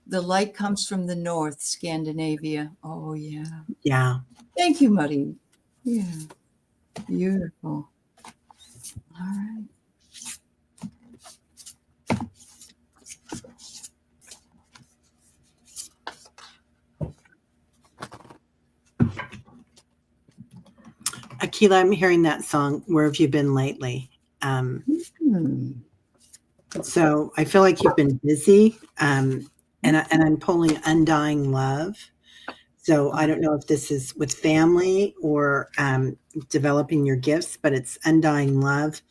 The light comes from the north, Scandinavia. Oh, yeah. Yeah. Thank you, Marie. Yeah. Beautiful. All right. Akila, I'm hearing that song, Where Have You Been Lately? Hmm. So I feel like you've been busy, and I'm pulling undying love. So I don't know if this is with family or developing your gifts, but it's undying love.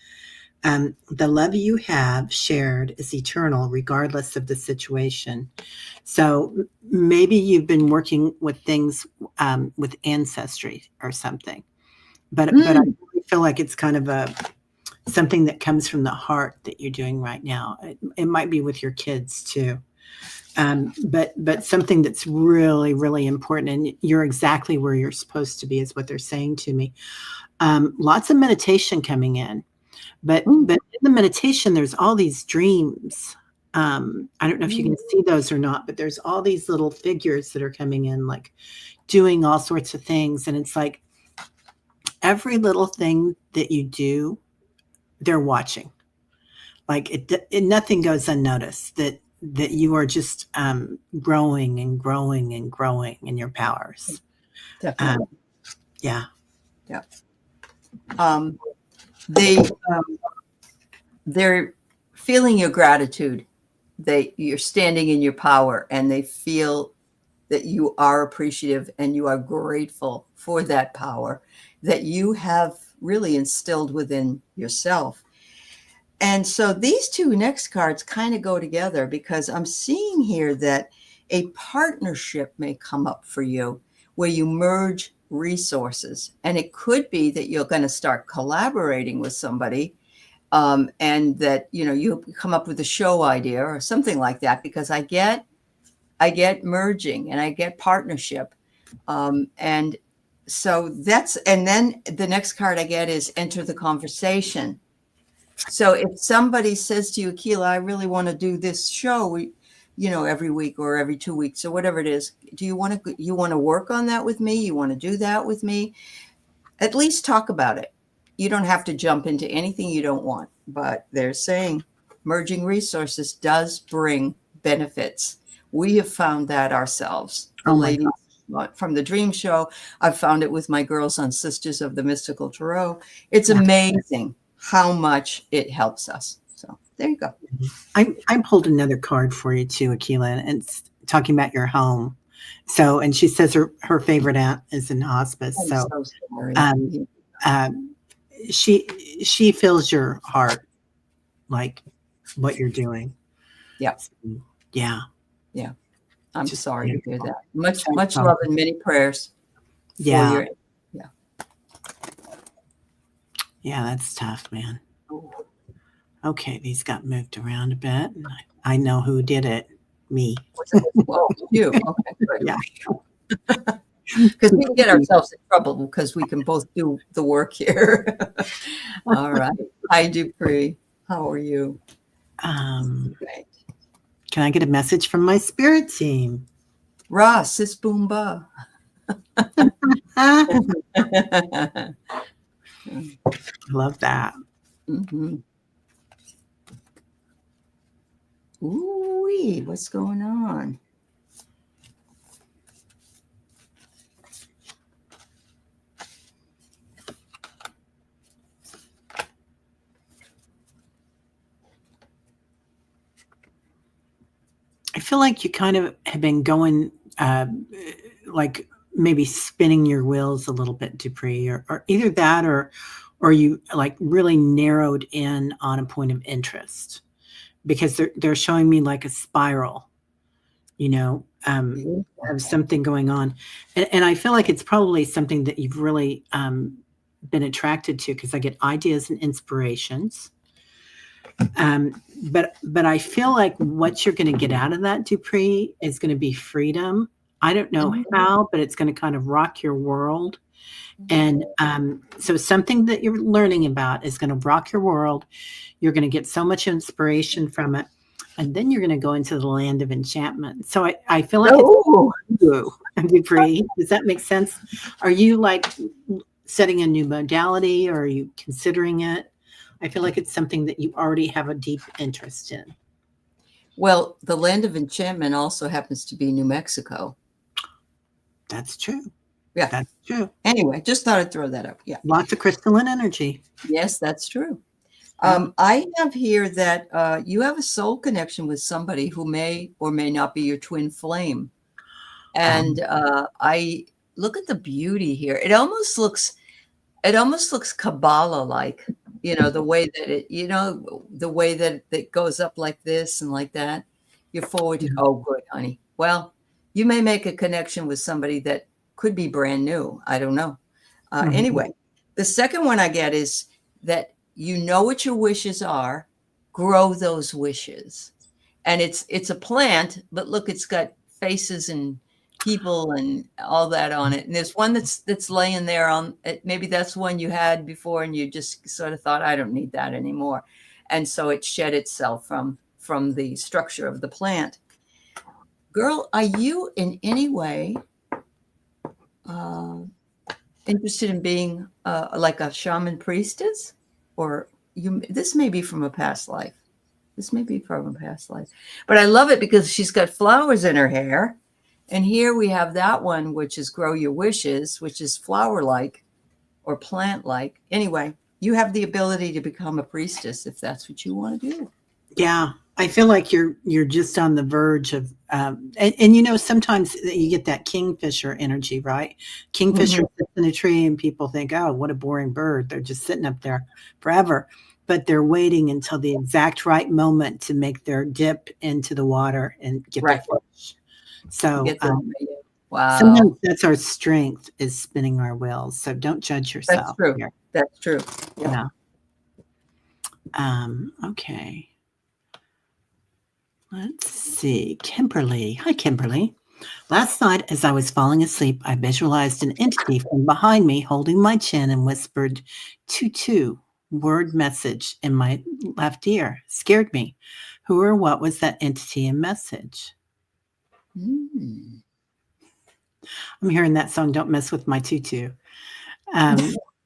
The love you have shared is eternal, regardless of the situation. So maybe you've been working with things with ancestry or something, but I Mm. really feel like it's kind of a something that comes from the heart that you're doing right now. It might be with your kids too. But something that's really important, and you're exactly where you're supposed to be, is what they're saying to me. Lots of meditation coming in, Mm. but in the meditation, there's all these dreams. I don't know if you Mm. can see those or not, but there's all these little figures that are coming in, like doing all sorts of things, and it's like every little thing that you do, they're watching. Like nothing goes unnoticed. that you are just growing and growing and growing in your powers. Definitely. Yeah. Yeah. They they're feeling your gratitude. You're standing in your power, and they feel that you are appreciative and you are grateful for that power that you have really instilled within yourself. And so these two next cards kind of go together, because I'm seeing here that a partnership may come up for you where you merge resources. And it could be that you're going to start collaborating with somebody, and that, you come up with a show idea or something like that, because I get merging and I get partnership. And so and then the next card I get is enter the conversation. So if somebody says to you, Akila, I really want to do this show, every week or every 2 weeks or whatever it is, do you want to work on that with me? You want to do that with me? At least talk about it. You don't have to jump into anything you don't want, but they're saying merging resources does bring benefits. We have found that ourselves. The ladies from the Dream Show, I've found it with my girls on Sisters of the Mystical Tarot. It's amazing how much it helps us. So there you go. I pulled another card for you too, Akila, and it's talking about your home. So, and she says her favorite aunt is in hospice. I'm so sorry. She feels your heart, like what you're doing. Yeah. Yeah. Yeah. I'm just sorry to hear that. Much love and many prayers. Yeah. Yeah, that's tough, man. Okay, these got moved around a bit. I know who did it. Me. Well, you. Okay, good. Yeah. Because we can get ourselves in trouble because we can both do the work here. All right. Hi, Dupree. How are you? Right. Can I get a message from my spirit team? Ra, sis boomba. Love that. Mm-hmm. Ooh, what's going on? I feel like you kind of have been going, like maybe spinning your wheels a little bit, Dupree, or either that, or you like really narrowed in on a point of interest, because they're showing me like a spiral, of something going on, and I feel like it's probably something that you've really been attracted to, because I get ideas and inspirations. But I feel like what you're going to get out of that, Dupree, is going to be freedom. I don't know how, but it's going to kind of rock your world. And so something that you're learning about is going to rock your world. You're going to get so much inspiration from it. And then you're going to go into the land of enchantment. So I feel like it's you, Dupree. Does that make sense? Are you like setting a new modality, or are you considering it? I feel like it's something that you already have a deep interest in. Well, the land of enchantment also happens to be New Mexico. That's true. Yeah. That's true. Anyway, just thought I'd throw that up. Yeah. Lots of crystalline energy. Yes, that's true. I have here that you have a soul connection with somebody who may or may not be your twin flame. And I look at the beauty here. It almost looks Kabbalah-like, the way that it goes up like this and like that. You're forward to, oh, good, honey. Well, you may make a connection with somebody that could be brand new. I don't know. Anyway, the second one I get is that you know what your wishes are, grow those wishes. And it's a plant, but look, it's got faces and people and all that on it. And there's one that's laying there on it. Maybe that's one you had before and you just sort of thought, I don't need that anymore. And so it shed itself from the structure of the plant. Girl, are you in any way interested in being like a shaman priestess? Or this may be from a past life. This may be from a past life. But I love it because she's got flowers in her hair. And here we have that one, which is Grow Your Wishes, which is flower-like or plant-like. Anyway, you have the ability to become a priestess if that's what you want to do. Yeah. I feel like you're just on the verge of, and you know, sometimes you get that kingfisher energy, right? Kingfisher sits in a tree and people think, oh, what a boring bird. They're just sitting up there forever. But they're waiting until the exact right moment to make their dip into the water and get their fish. So wow. Sometimes that's our strength, is spinning our wheels. So don't judge yourself. That's true. Here. That's true. Yeah. Okay. Let's see. Kimberly. Hi, Kimberly. Last night, as I was falling asleep, I visualized an entity from behind me holding my chin and whispered, "Tutu," word message in my left ear. Scared me. Who or what was that entity and message? I'm hearing that song, Don't Mess With My Tutu.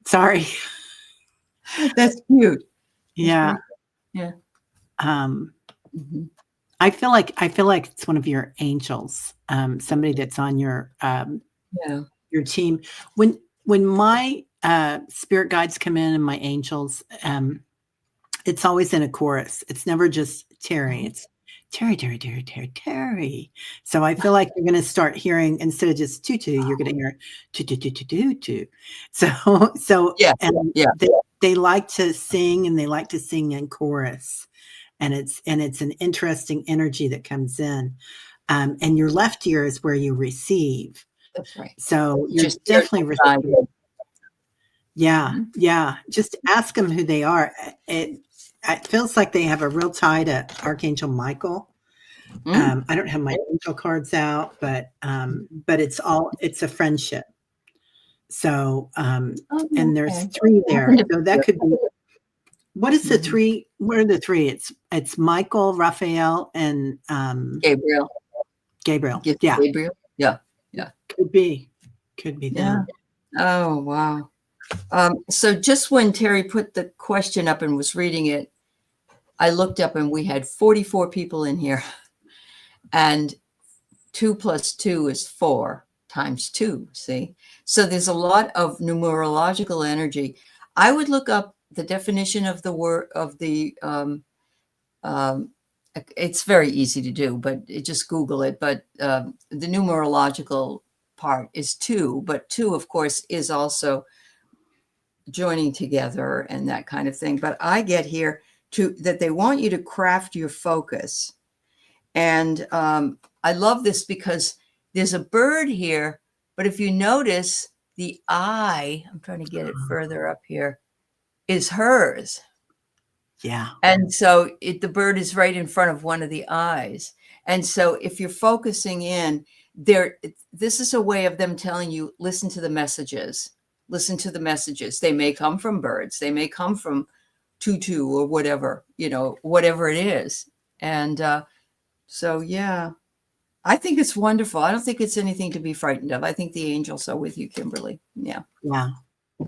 Sorry. That's cute. Yeah. Yeah. I feel like it's one of your angels, somebody that's on your team. When my spirit guides come in and my angels, it's always in a chorus. It's never just Teri. It's Teri, Teri, Teri, Teri, Teri. So I feel like you're going to start hearing, instead of just tutu, you're going to hear tutu, tutu, tutu. So they like to sing, and they like to sing in chorus. And it's an interesting energy that comes in. And your left ear is where you receive. That's right. So you're just definitely receiving. Yeah. Yeah. Just ask them who they are. It feels like they have a real tie to Archangel Michael. I don't have my angel cards out, but it's a friendship. So, and there's 3 there. So that could be, what is the 3? What are the 3? It's Michael, Raphael, and Gabriel. Yeah. Gabriel. Yeah. Yeah. Could be them. Oh, wow. So just when Teri put the question up and was reading it, I looked up and we had 44 people in here, and 2 + 2 is 4 times 2. See, so there's a lot of numerological energy. I would look up the definition of the word of the. It's very easy to do, but just Google it. But the numerological part is 2, but 2, of course, is also joining together and that kind of thing. But I get here that they want you to craft your focus. And I love this because there's a bird here, but if you notice, the eye, I'm trying to get it further up here, is hers. Yeah. And so the bird is right in front of one of the eyes. And so if you're focusing in there, this is a way of them telling you, listen to the messages. Listen to the messages. They may come from birds. They may come from tutu or whatever, whatever it is. And so, yeah, I think it's wonderful. I don't think it's anything to be frightened of. I think the angels are with you, Kimberly. Yeah. Yeah.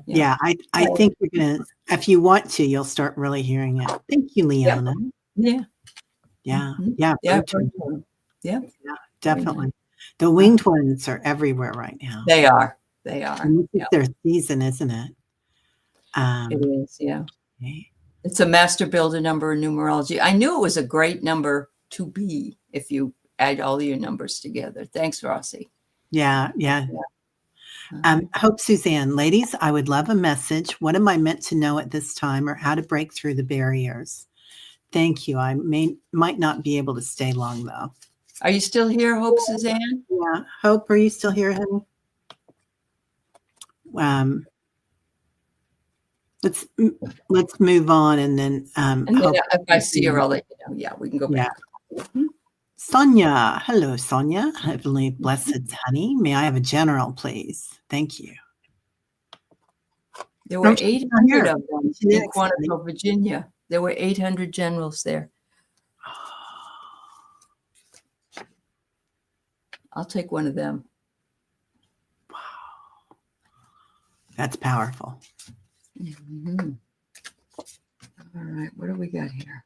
Yeah. I think you're going to, if you want to, you'll start really hearing it. Thank you, Leona. Yeah. Yeah. Yeah. Yeah. Yeah. Definitely. The winged ones are everywhere right now. They are. And this is their season, isn't it? It is. Yeah. Okay. It's a master builder number in numerology. I knew it was a great number to be if you add all your numbers together. Thanks, Rossi. Yeah. Hope Suzanne, ladies, I would love a message. What am I meant to know at this time, or how to break through the barriers? Thank you. I might not be able to stay long, though. Are you still here, Hope Suzanne? Yeah. Hope, are you still here, honey? Let's move on, and then if I see her, I'll let you know. Yeah, we can go back. Sonia, hello, Sonia. Heavenly blessed honey, may I have a general, please? Thank you. There were 800 of them in Quantico, Virginia. There were 800 generals there. I'll take one of them. Wow. That's powerful. All right, what do we got here?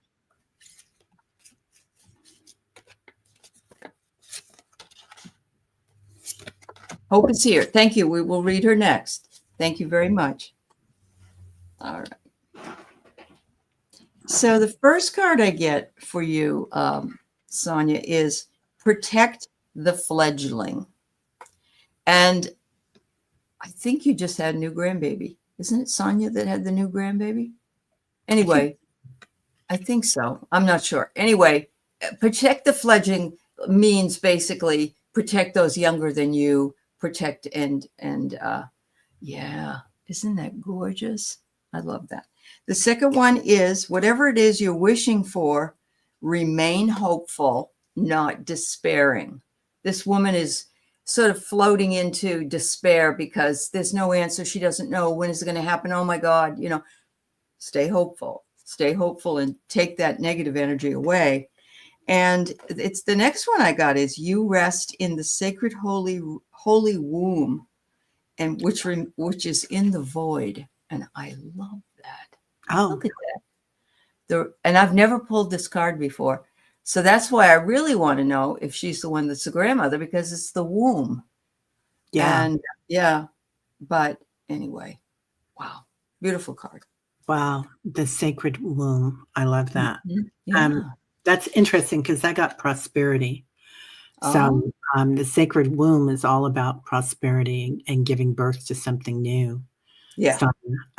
Hope is here. Thank you. We will read her next. Thank you very much. All right. So the first card I get for you, Sonia, is protect the fledgling. And I think you just had a new grandbaby. Isn't it Sonia that had the new grandbaby? Anyway, I think so. I'm not sure. Anyway, protect the fledgling means basically protect those younger than you, protect and yeah, isn't that gorgeous? I love that. The second one is whatever it is you're wishing for, remain hopeful, not despairing. This woman is sort of floating into despair because there's no answer. She doesn't know when is it going to happen. Oh my God, you know, stay hopeful and take that negative energy away. And it's the next one I got is you rest in the sacred holy womb, and which is in the void. And I love that. Oh, Look at that. And I've never pulled this card before. So that's why I really want to know if she's the one that's the grandmother, because it's the womb. yeah. And yeah, but anyway, wow. Beautiful card. Wow. The sacred womb. I love that. Mhm. Yeah. That's interesting because I got prosperity. So Oh, the sacred womb is all about prosperity and giving birth to something new. yeah. So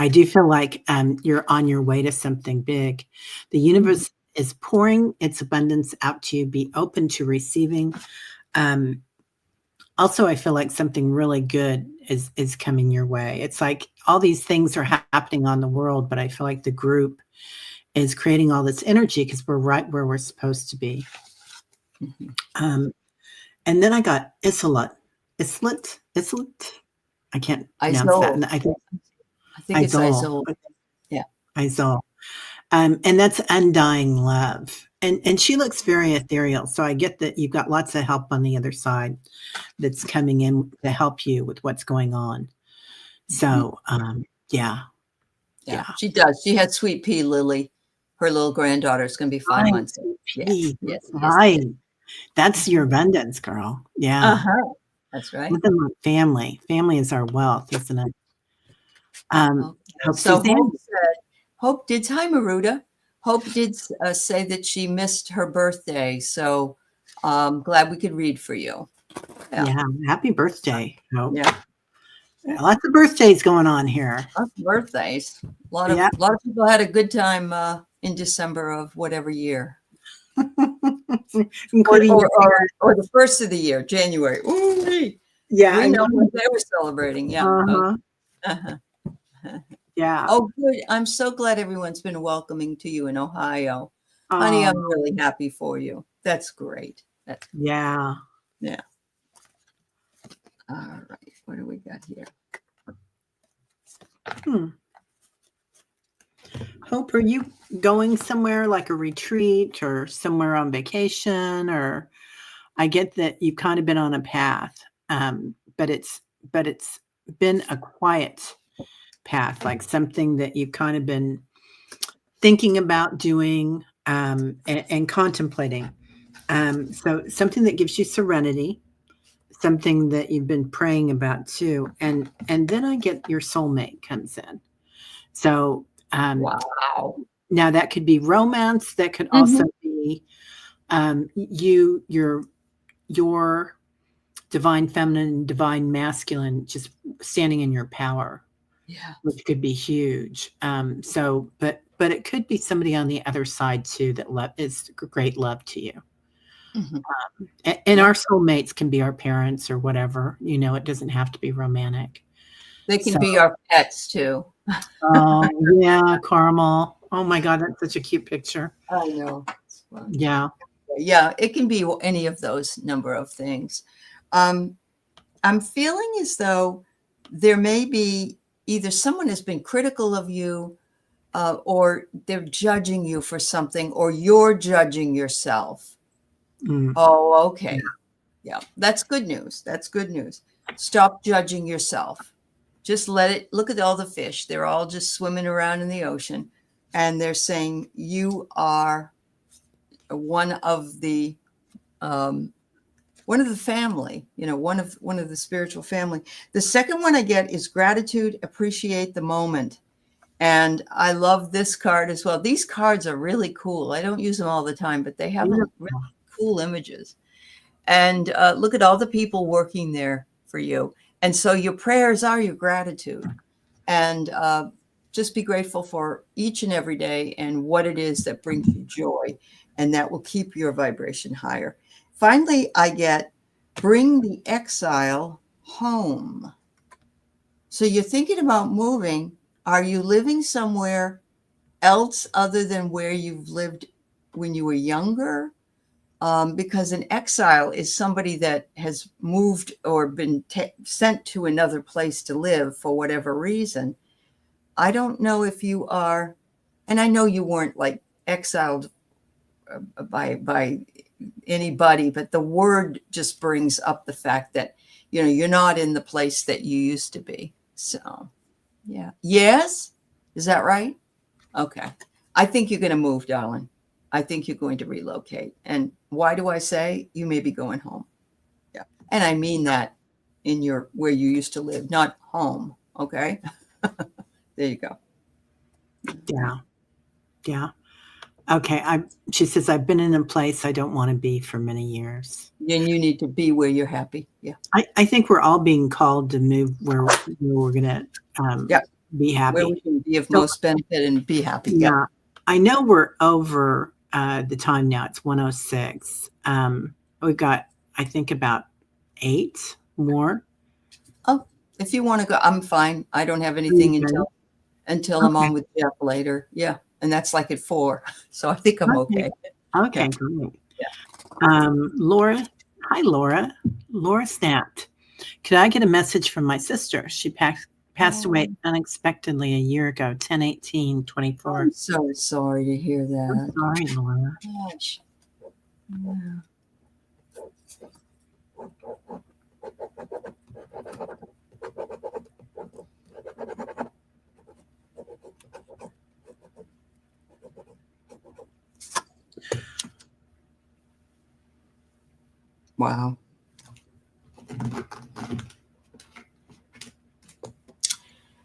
I do feel like you're on your way to something big. The universe is pouring its abundance out to you. Be open to receiving. Also, I feel like something really good is coming your way. It's like all these things are happening on the world, but I feel like the group is creating all this energy because we're right where we're supposed to be. Mhm. And then I got Islet. I can't pronounce that. Isol. And I think I think it's Isol. Isol. Yeah. Isol. And that's undying love. And she looks very ethereal. So I get that you've got lots of help on the other side that's coming in to help you with what's going on. So yeah. Yeah, she does. She had Sweet Pea Lily. Her little granddaughter is going to be 5 months old. Yes, yes, Right. yes. That's your abundance, girl. Yeah. Uh-huh. That's right. Nothing like family. Family is our wealth, isn't it? Okay. Hope So Suzanne. Hope did, hi, Maruda. Hope did say that she missed her birthday. So glad we could read for you. Yeah. Happy birthday. Hope. Yeah. Lots of birthdays going on here. Lots of birthdays. A lot Yeah. of people had a good time in December of whatever year. Including your parents. Or the first of the year, January. Ooh, Yeah. we know what they were celebrating. Yeah. Uh-huh. Uh-huh. Yeah. Oh, good. I'm so glad everyone's been welcoming to you in Ohio. Honey, I'm really happy for you. That's great. Yeah. Yeah. All right. What do we got here? Hope, are you going somewhere like a retreat or somewhere on vacation? Or I get that you've kind of been on a path, but it's been a quiet path, like something that you've kind of been thinking about doing and contemplating. So something that gives you serenity, something that you've been praying about too, and then I get your soulmate comes in. So Wow. now that could be romance, that could also be your divine feminine, divine masculine, just standing in your power. Yeah. Which could be huge. But it could be somebody on the other side too that is great love to you. And our soulmates can be our parents or whatever. You know, it doesn't have to be romantic. They can be our pets too. Oh yeah, caramel. Oh my God, that's such a cute picture. I know. Yeah. Yeah, it can be any of those number of things. I'm feeling as though there may be either someone has been critical of you or they're judging you for something, or you're judging yourself. Oh, okay. Yeah, that's good news. That's good news. Stop judging yourself. Just let it, look at all the fish. They're all just swimming around in the ocean. And they're saying you are one of the one of the family, one of the spiritual family. The second one I get is gratitude, appreciate the moment. And I love this card as well. These cards are really cool. I don't use them all the time, but they have really cool images. And look at all the people working there for you. And so your prayers are your gratitude. And just be grateful for each and every day and what it is that brings you joy. And that will keep your vibration higher. Finally, I get bring the exile home. So you're thinking about moving. Are you living somewhere else other than where you've lived when you were younger? Because an exile is somebody that has moved or been sent to another place to live for whatever reason. I don't know if you are, and I know you weren't like exiled by anybody, but the word just brings up the fact that, you're not in the place that you used to be. So, yeah. Yes? Is that right? Okay. I think you're going to move, darling. I think you're going to relocate. And why do I say you may be going home? Yeah. And I mean that in where you used to live, not home. Okay. There you go. Yeah. Yeah. Okay. She says, I've been in a place I don't want to be for many years. And you need to be where you're happy. Yeah. I think we're all being called to move where we're going to be happy. Where we can be of most benefit and be happy. Yeah. I know we're over the time now. It's 1:06. We've got, I think, about 8 more. Oh, if you want to go, I'm fine. I don't have anything until I'm on with Jeff later. Yeah. And that's like at 4. So I think I'm okay. Okay, great. Yeah. Laura. Hi, Laura. Laura snapped. Could I get a message from my sister? She passed away unexpectedly a year ago, 10/18/24. I'm so sorry to hear that. I'm sorry, Laura. Gosh. Yeah. Wow.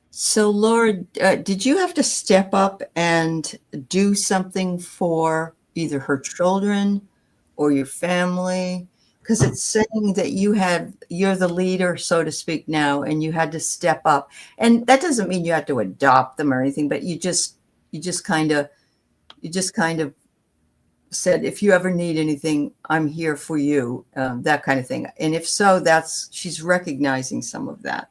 So, Laura, did you have to step up and do something for either her children or your family? Because it's saying that you're the leader, so to speak, now, and you had to step up. And that doesn't mean you had to adopt them or anything, but you just kind of said, if you ever need anything, I'm here for you, that kind of thing. And if so, she's recognizing some of that.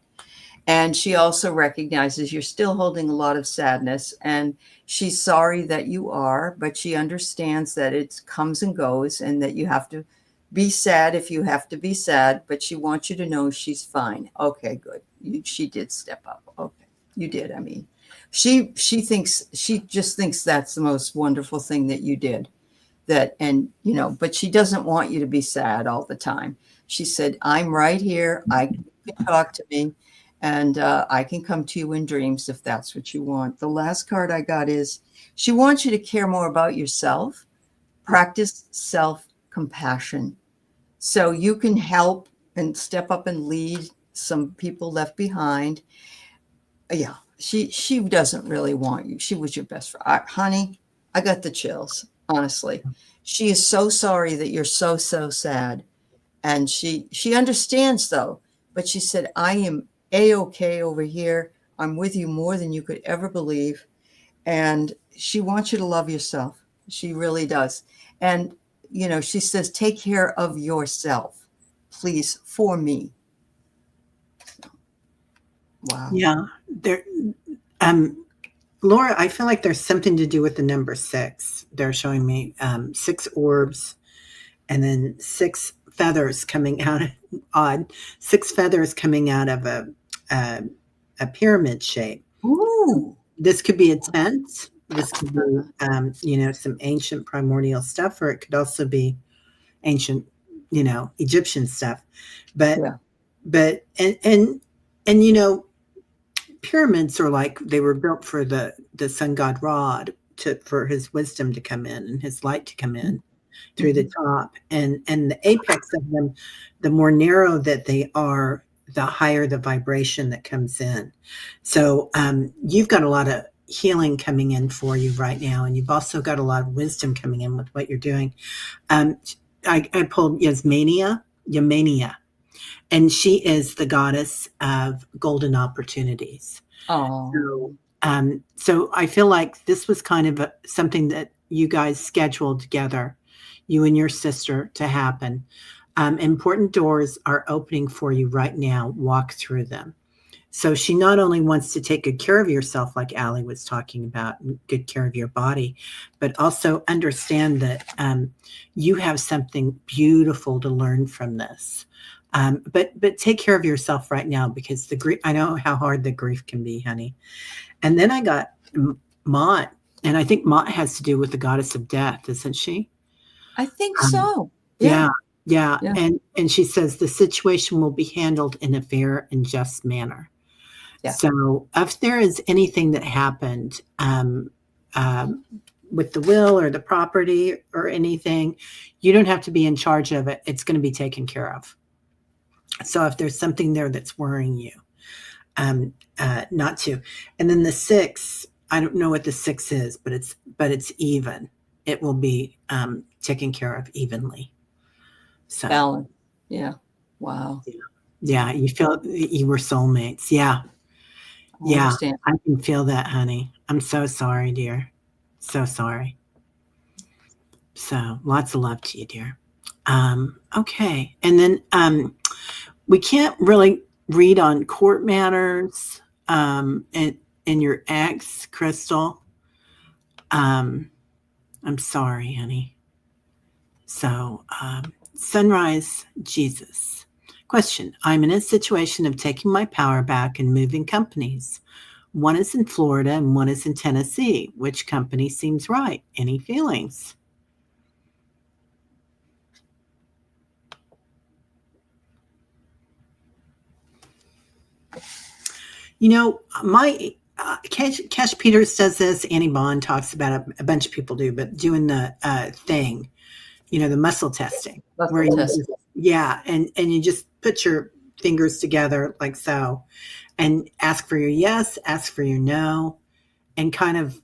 And she also recognizes you're still holding a lot of sadness, and she's sorry that you are, but she understands that it comes and goes and that you have to be sad if you have to be sad, but she wants you to know she's fine. Okay, good. She did step up. Okay, you did. I mean, she just thinks that's the most wonderful thing that you did. But she doesn't want you to be sad all the time. She said, I'm right here. You can talk to me, and I can come to you in dreams if that's what you want. The last card I got is she wants you to care more about yourself, practice self-compassion, so you can help and step up and lead some people left behind. Yeah, she doesn't really want you. She was your best friend. Honey, I got the chills. Honestly, she is so sorry that you're so sad. And she understands though, but she said, I am A-okay over here. I'm with you more than you could ever believe. And she wants you to love yourself. She really does. And, she says, take care of yourself, please, for me. Wow. Yeah. Laura, I feel like there's something to do with the number 6. They're showing me 6 orbs and then 6 feathers coming out. Odd. 6 feathers coming out of a pyramid shape. Ooh. This could be a tent. This could be, some ancient primordial stuff, or it could also be ancient, Egyptian stuff. But pyramids are like they were built for the sun god Ra for his wisdom to come in and his light to come in. through the top, and the apex of them, the more narrow that they are, the higher the vibration that comes in. So you've got a lot of healing coming in for you right now, and you've also got a lot of wisdom coming in with what you're doing. I pulled Yasmania, and she is the goddess of golden opportunities. Oh, So I feel like this was kind of something that you guys scheduled together, you and your sister, to happen. Important doors are opening for you right now. Walk through them. So she not only wants to take good care of yourself, like Aley was talking about, and good care of your body, but also understand that you have something beautiful to learn from this. But take care of yourself right now, because the grief, I know how hard the grief can be, honey. And then I got Mott, and I think Mott has to do with the goddess of death, isn't she? I think so. Yeah. Yeah. And she says the situation will be handled in a fair and just manner. Yeah. So if there is anything that happened with the will or the property or anything, you don't have to be in charge of it. It's going to be taken care of. So if there's something there that's worrying you, not to. And then the 6, I don't know what the 6 is, but it's even. It will be taken care of evenly. So balance. Yeah. Wow. Yeah, you feel you were soulmates. Yeah. Yeah, I can feel that, honey. I'm so sorry, dear. So sorry. So lots of love to you, dear. Okay. And then we can't really read on court matters and your ex, Crystal. I'm sorry, honey. So Sunrise Jesus. Question. I'm in a situation of taking my power back and moving companies. One is in Florida and one is in Tennessee. Which company seems right? Any feelings? My Cash Peters does this. Annie Bond talks about it. A bunch of people do, but doing the thing, the muscle testing. Yeah, and you just put your fingers together like so, and ask for your yes, ask for your no, and kind of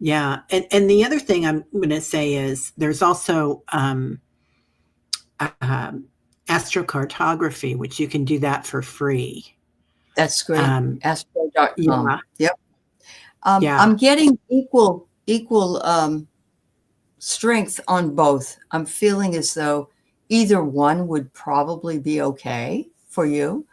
yeah. And the other thing I'm going to say is there's also astrocartography, which you can do that for free. That's great. Astro.com. Yeah. Yep. I'm getting equal strength on both. I'm feeling as though either one would probably be okay for you.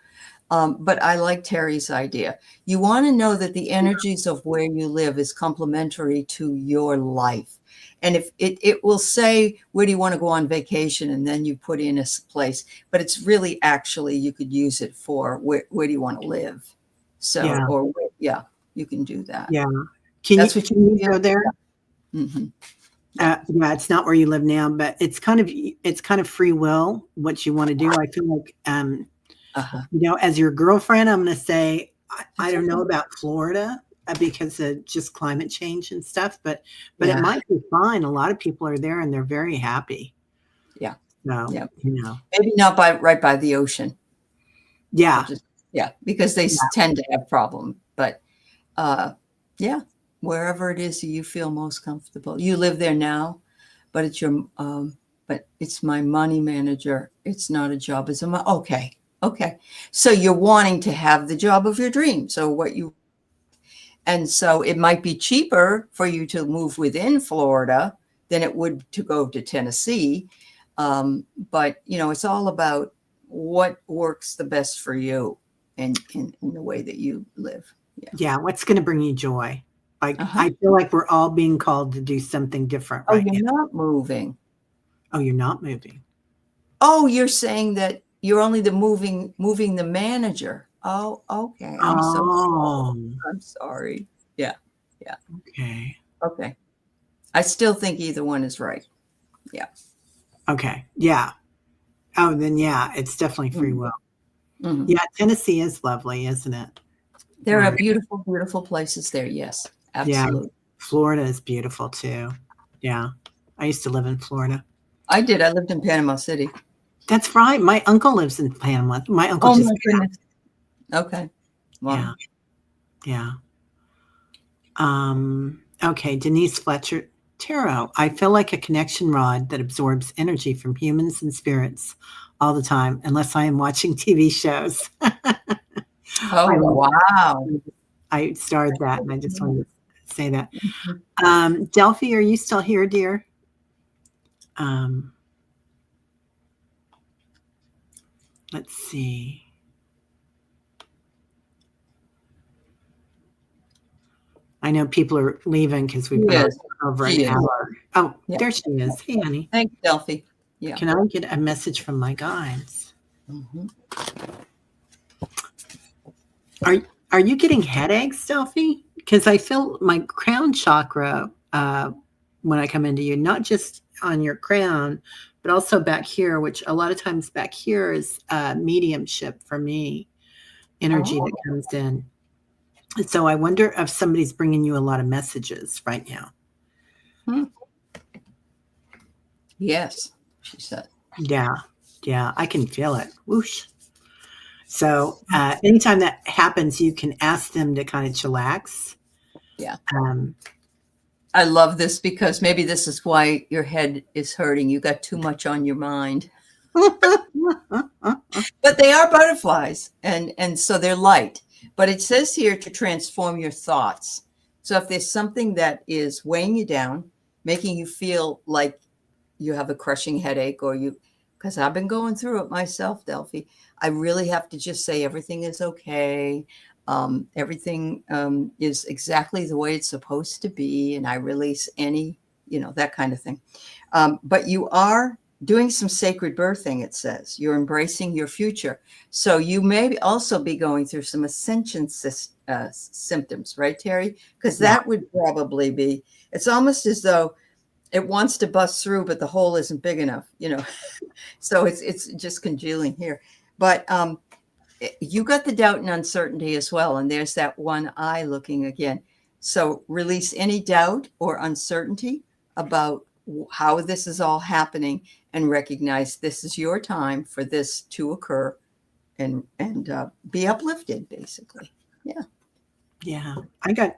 But I like Teri's idea. You want to know that the energies of where you live is complementary to your life. And if it will say, where do you want to go on vacation? And then you put in a place, but it's really actually, you could use it for where do you want to live? So, you can do that. Yeah. Can you go there? Mm-hmm. Yeah, it's not where you live now, but it's kind of free will, what you want to do. I feel like, as your girlfriend, I'm going to say, I don't know about Florida because of just climate change and stuff, but it might be fine. A lot of people are there and they're very happy. Yeah. So, maybe not right by the ocean. Yeah. Because they tend to have problems, but wherever it is you feel most comfortable. You live there now, but it's but it's my money manager. It's not a job. It's okay. So you're wanting to have the job of your dreams. And so it might be cheaper for you to move within Florida than it would to go to Tennessee. But it's all about what works the best for you and in the way that you live. Yeah. What's going to bring you joy? Like, I feel like we're all being called to do something different right now. You're not moving. Oh, you're not moving. Oh, you're saying that you're only moving the manager. Oh, okay. I'm sorry. Yeah. Okay. I still think either one is right. Yeah. Okay. Yeah. Oh, then it's definitely free will. Mm-hmm. Yeah, Tennessee is lovely, isn't it? There are beautiful, beautiful places there. Yes, absolutely. Florida is beautiful too. Yeah. I used to live in Florida. I did. I lived in Panama City. That's right. My uncle lives in Panama. My uncle Oh just my goodness. Okay. Wow. Yeah. Okay, Denise Fletcher. Tarot. I feel like a connection rod that absorbs energy from humans and spirits all the time, unless I am watching TV shows. Oh wow. I starred that, and I just wanted to say that. Mhm. Delphi, are you still here, dear? Let's see. I know people are leaving because we've been on Yes. over She an is. hour. Oh, Yeah. there she is. Hey, honey. Thanks, Delphi. Yeah. Can I get a message from my guides? Mhm. Are you getting headaches, Delphi? Because I feel my crown chakra when I come into you, not just on your crown, but also back here, which a lot of times back here is mediumship for me, energy that Oh. comes in. And so I wonder if somebody's bringing you a lot of messages right now. Hmm. Yes, she said. Yeah, I can feel it. Whoosh. So anytime that happens, you can ask them to kind of chillax. Yeah. Um, I love this because maybe this is why your head is hurting. You got too much on your mind. But they are butterflies, and so they're light. But it says here to transform your thoughts. So if there's something that is weighing you down, making you feel like you have a crushing headache, or you, because I've been going through it myself, Delphi, I really have to just say everything is okay. Everything is exactly the way it's supposed to be, and I release any, that kind of thing. But you are doing some sacred birthing, it says. You're embracing your future. So you may also be going through some ascension symptoms, right, Teri? Because yeah, that would probably be, it's almost as though it wants to bust through, but the hole isn't big enough, So it's just congealing here. But you got the doubt and uncertainty as well. And there's that one eye looking again. So release any doubt or uncertainty about how this is all happening, and recognize this is your time for this to occur, and be uplifted, basically. yeah. I got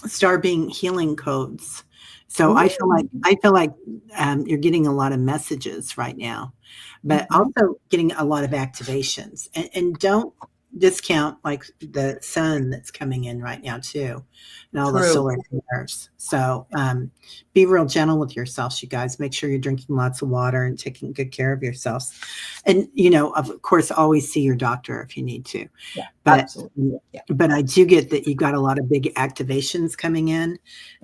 star being healing codes. So I feel like you're getting a lot of messages right now, but Mhm. also getting a lot of activations. And don't discount like the sun that's coming in right now too, and all the True. solar flares. So be real gentle with yourselves, you guys. Make sure you're drinking lots of water and taking good care of yourselves. And of course, always see your doctor if you need to. Yeah, But absolutely. Yeah. but I do get that you got a lot of big activations coming in,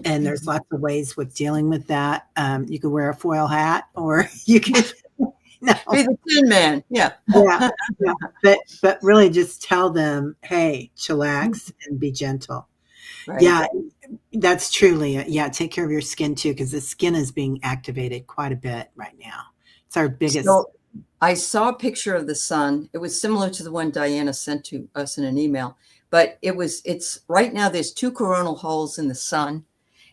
and there's Mhm. lots of ways with dealing with that. You could wear a foil hat, or you could no, Be the Tin Man. Yeah. yeah, yeah. But really, just tell them, hey, chillax and be gentle. Right. Yeah, that's true, Leah. Yeah, take care of your skin too, because the skin is being activated quite a bit right now. It's our biggest. So I saw a picture of the sun. It was similar to the one Diana sent to us in an email, but it's right now there's two coronal holes in the sun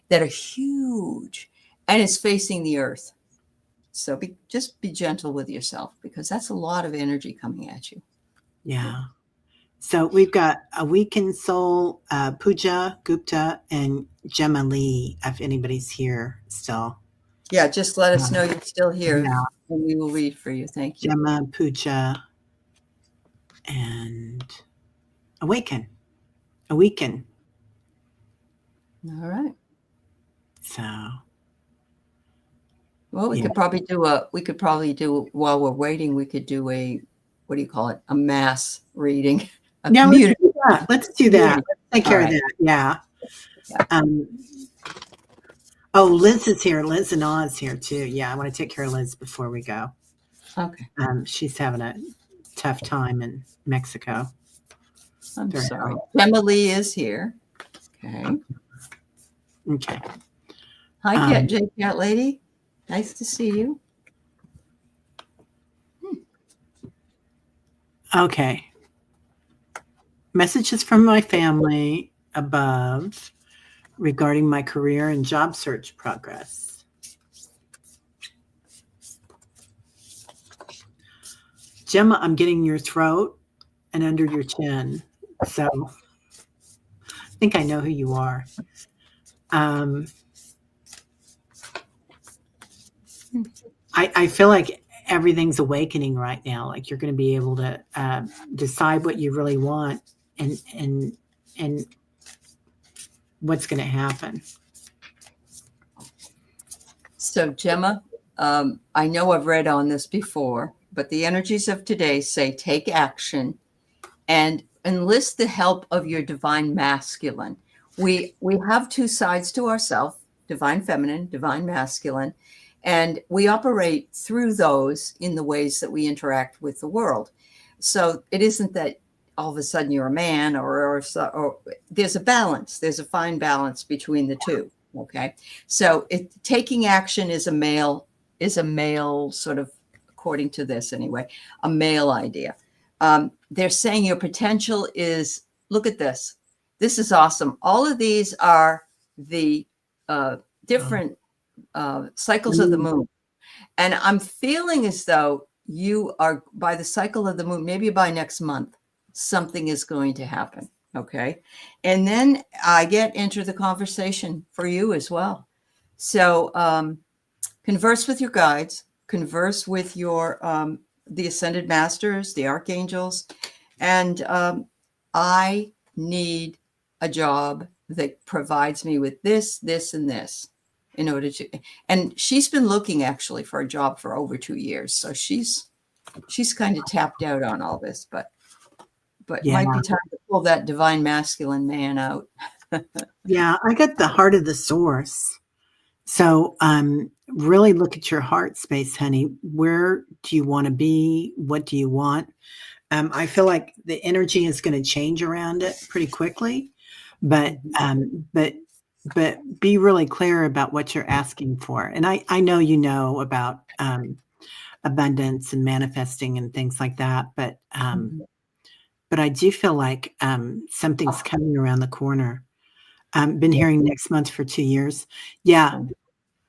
that are huge, and it's facing the earth. So just be gentle with yourself, because that's a lot of energy coming at you. Yeah. So we've got a weekend soul, Pooja Gupta, and Gemma Lee. If anybody's here still, Yeah, just let us know um, you're still here, yeah, and we will read for you. Thank you. Gemma, Pooja, and Awaken. All right. So Well, yeah, we could probably do while we're waiting, we could do a, what do you call it? A mass reading, a now let's community. do that. Let's do that. Community. Let's take All care of right. that. Yeah. Yeah. Um, oh, Liz is here. Liz and Oz here too. Yeah, I want to take care of Liz before we go. Okay. She's having a tough time in Mexico. I'm Very sorry. hard. Emily is here. Okay. Okay. Hi, Cat Lady. Nice to see you. Okay. Messages from my family above. regarding my career and job search progress. Gemma, I'm getting your throat and under your chin. So I think I know who you are. I feel like everything's awakening right now. Like you're going to be able to decide what you really want and what's going to happen. So, Gemma, I know I've read on this before, but the energies of today say take action and enlist the help of your divine masculine. We have two sides to ourselves, divine feminine, divine masculine, and we operate through those in the ways that we interact with the world. So it isn't that all of a sudden you're a man or there's a balance. There's a fine balance between the two. Okay. So taking action is a male sort of, according to this anyway, a male idea. They're saying your potential is, look at this. This is awesome. All of these are the different cycles of the moon. And I'm feeling as though you are, by the cycle of the moon, maybe by next month, something is going to happen. Okay. And then I enter the conversation for you as well. So converse with your guides, converse with your the ascended masters, the archangels, and I need a job that provides me with this, this, and this in order to. And she's been looking actually for a job for over 2 years, so she's kind of tapped out on all this, but Yeah. might be time to pull that divine masculine man out. Yeah, I got the heart of the source. So really look at your heart space, honey. Where do you want to be? What do you want? I feel like the energy is going to change around it pretty quickly, but be really clear about what you're asking for. And I know you know about abundance and manifesting and things like that, but I do feel like something's coming around the corner. Been hearing next month for 2 years. Yeah.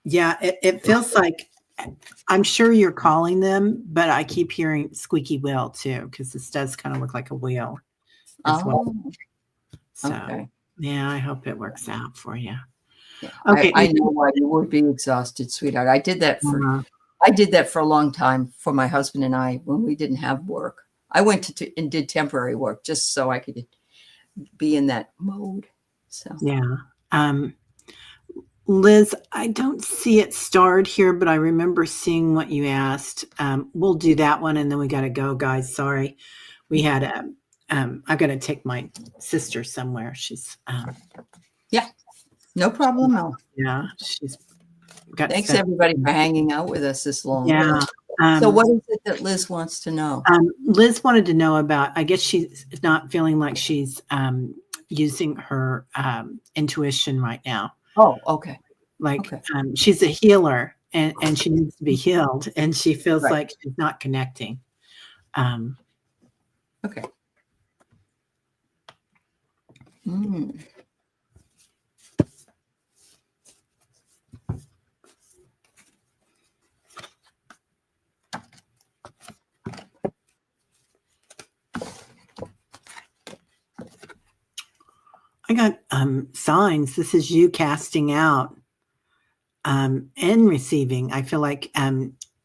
It feels like, I'm sure you're calling them, but I keep hearing squeaky wheel too, because this does kind of look like a wheel as well. So, okay. Yeah, I hope it works out for you. Yeah, Okay. I know why you would be exhausted, sweetheart. I did that for a long time for my husband and I when we didn't have work. I went and did temporary work just so I could be in that mode. So yeah. Liz, I don't see it starred here, but I remember seeing what you asked. We'll do that one, and then we got to go, guys. Sorry, we had I got to take my sister somewhere. She's yeah, no problem. No. Yeah, she's got. Thanks everybody for hanging out with us this long. Yeah. So what is it that Liz wants to know? Liz wanted to know about, I guess she's not feeling like she's using her intuition right now. Oh, okay. Like she's a healer and she needs to be healed, and she feels like she's not connecting. Okay. I got signs. This is you casting out and receiving. I feel like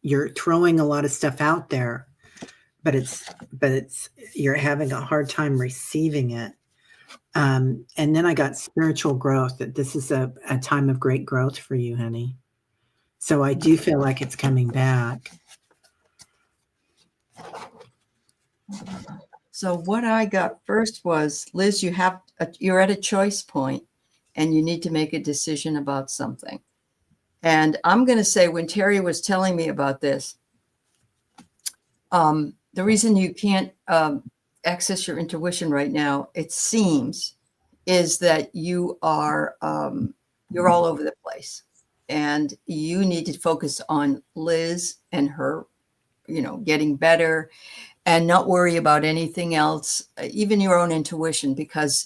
you're throwing a lot of stuff out there, but it's you're having a hard time receiving it. And then I got spiritual growth, that this is a time of great growth for you, honey. So I do feel like it's coming back. So what I got first was, Liz, you're at a choice point and you need to make a decision about something. And I'm going to say, when Teri was telling me about this, the reason you can't access your intuition right now, it seems, is that you're all over the place, and you need to focus on Liz and her, getting better, and not worry about anything else, even your own intuition, because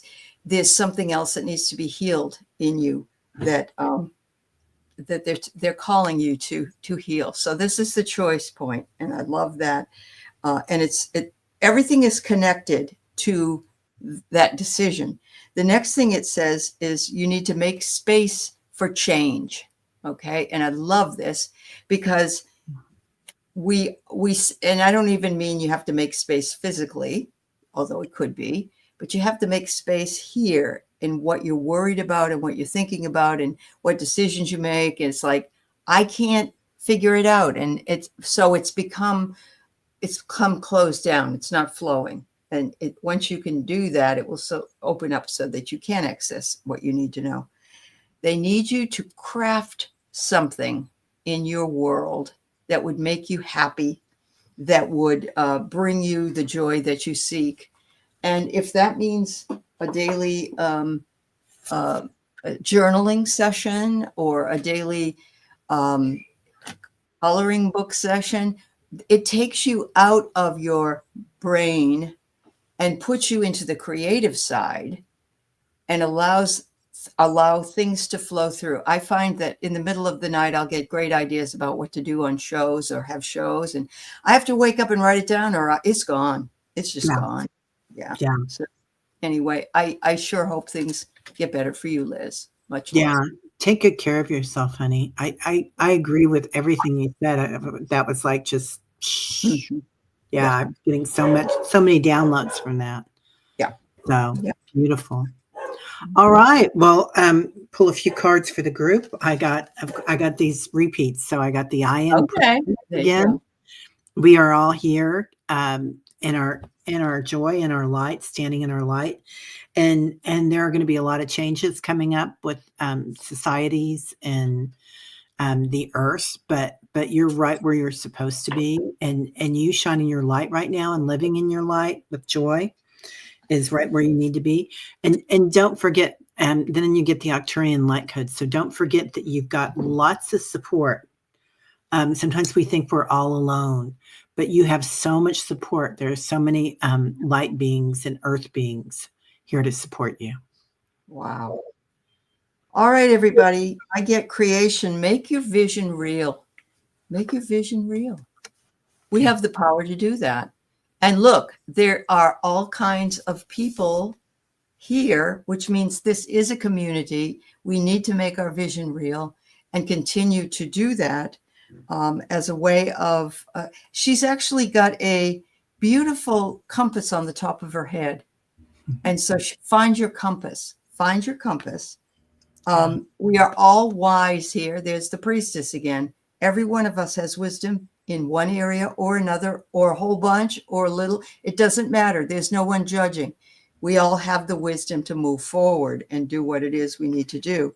there's something else that needs to be healed in you that that they're calling you to heal. So this is the choice point, and I love that. And everything is connected to that decision. The next thing it says is you need to make space for change. Okay, and I love this because we and I don't even mean you have to make space physically, although it could be, but you have to make space here in what you're worried about and what you're thinking about and what decisions you make. And it's like, I can't figure it out. And it's come closed down. It's not flowing. And once you can do that, it will open up so that you can access what you need to know. They need you to craft something in your world that would make you happy, that would bring you the joy that you seek. And if that means a daily journaling session or a daily coloring book session, it takes you out of your brain and puts you into the creative side and allow things to flow through. I find that in the middle of the night, I'll get great ideas about what to do on shows or have shows. And I have to wake up and write it down or it's gone. It's just gone. Yeah. So anyway, I sure hope things get better for you, Liz. Much love. Yeah. Take good care of yourself, honey. I agree with everything you said. That was like just, yeah, I'm getting so many downloads from that. Yeah. So beautiful. All right. Well, pull a few cards for the group. I got these repeats. So I got the I am again. We are all here in our joy, in our light, standing in our light. And there are going to be a lot of changes coming up with societies and the earth, but you're right where you're supposed to be. And you shining your light right now and living in your light with joy is right where you need to be. And don't forget, then you get the Arcturian light code. So don't forget that you've got lots of support. Sometimes we think we're all alone, but you have so much support. There are so many light beings and earth beings here to support you. Wow. All right, everybody. I get creation. Make your vision real. Make your vision real. We have the power to do that. And look, there are all kinds of people here, which means this is a community. We need to make our vision real and continue to do that as a way of, she's actually got a beautiful compass on the top of her head. And so find your compass, find your compass. We are all wise here. There's the priestess again. Every one of us has wisdom in one area or another, or a whole bunch or a little. It doesn't matter. There's no one judging. We all have the wisdom to move forward and do what it is we need to do.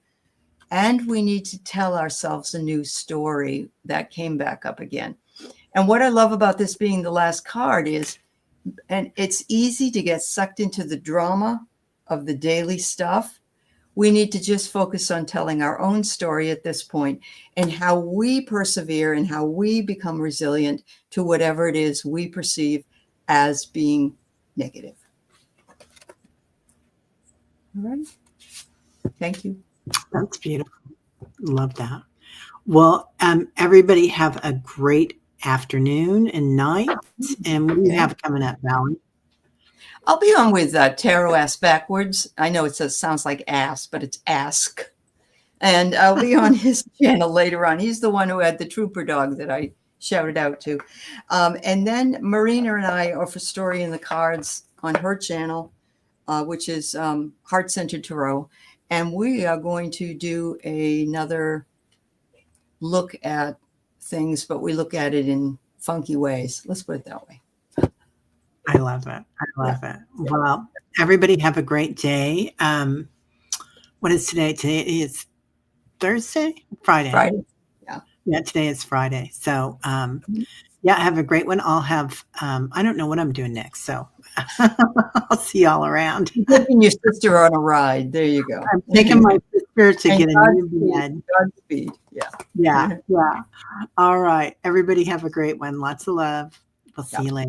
And we need to tell ourselves a new story. That came back up again. And what I love about this being the last card is, and it's easy to get sucked into the drama of the daily stuff. We need to just focus on telling our own story at this point and how we persevere and how we become resilient to whatever it is we perceive as being negative. All right. Thank you. That's beautiful. Love that. Well, everybody have a great afternoon and night. And what do you have coming up, Valerie? I'll be on with Tarot Ass Backwards. I know it sounds like ass, but it's ask. And I'll be on his channel later on. He's the one who had the trooper dog that I shouted out to. And then Marina and I are for Story in the Cards on her channel, which is Heart-Centered Tarot. And we are going to do another look at things, but we look at it in funky ways. Let's put it that way. I love it. I love it. Well, everybody have a great day. What is today? Today is Thursday? Friday. Yeah. Yeah, today is Friday. So, yeah, have a great one. I'll have, I don't know what I'm doing next. So I'll see y'all around. Taking your sister on a ride. There you go. I'm taking my sister to And get a new bed. Godspeed. Yeah. Yeah. Yeah. All right. Everybody have a great one. Lots of love. We'll see you later.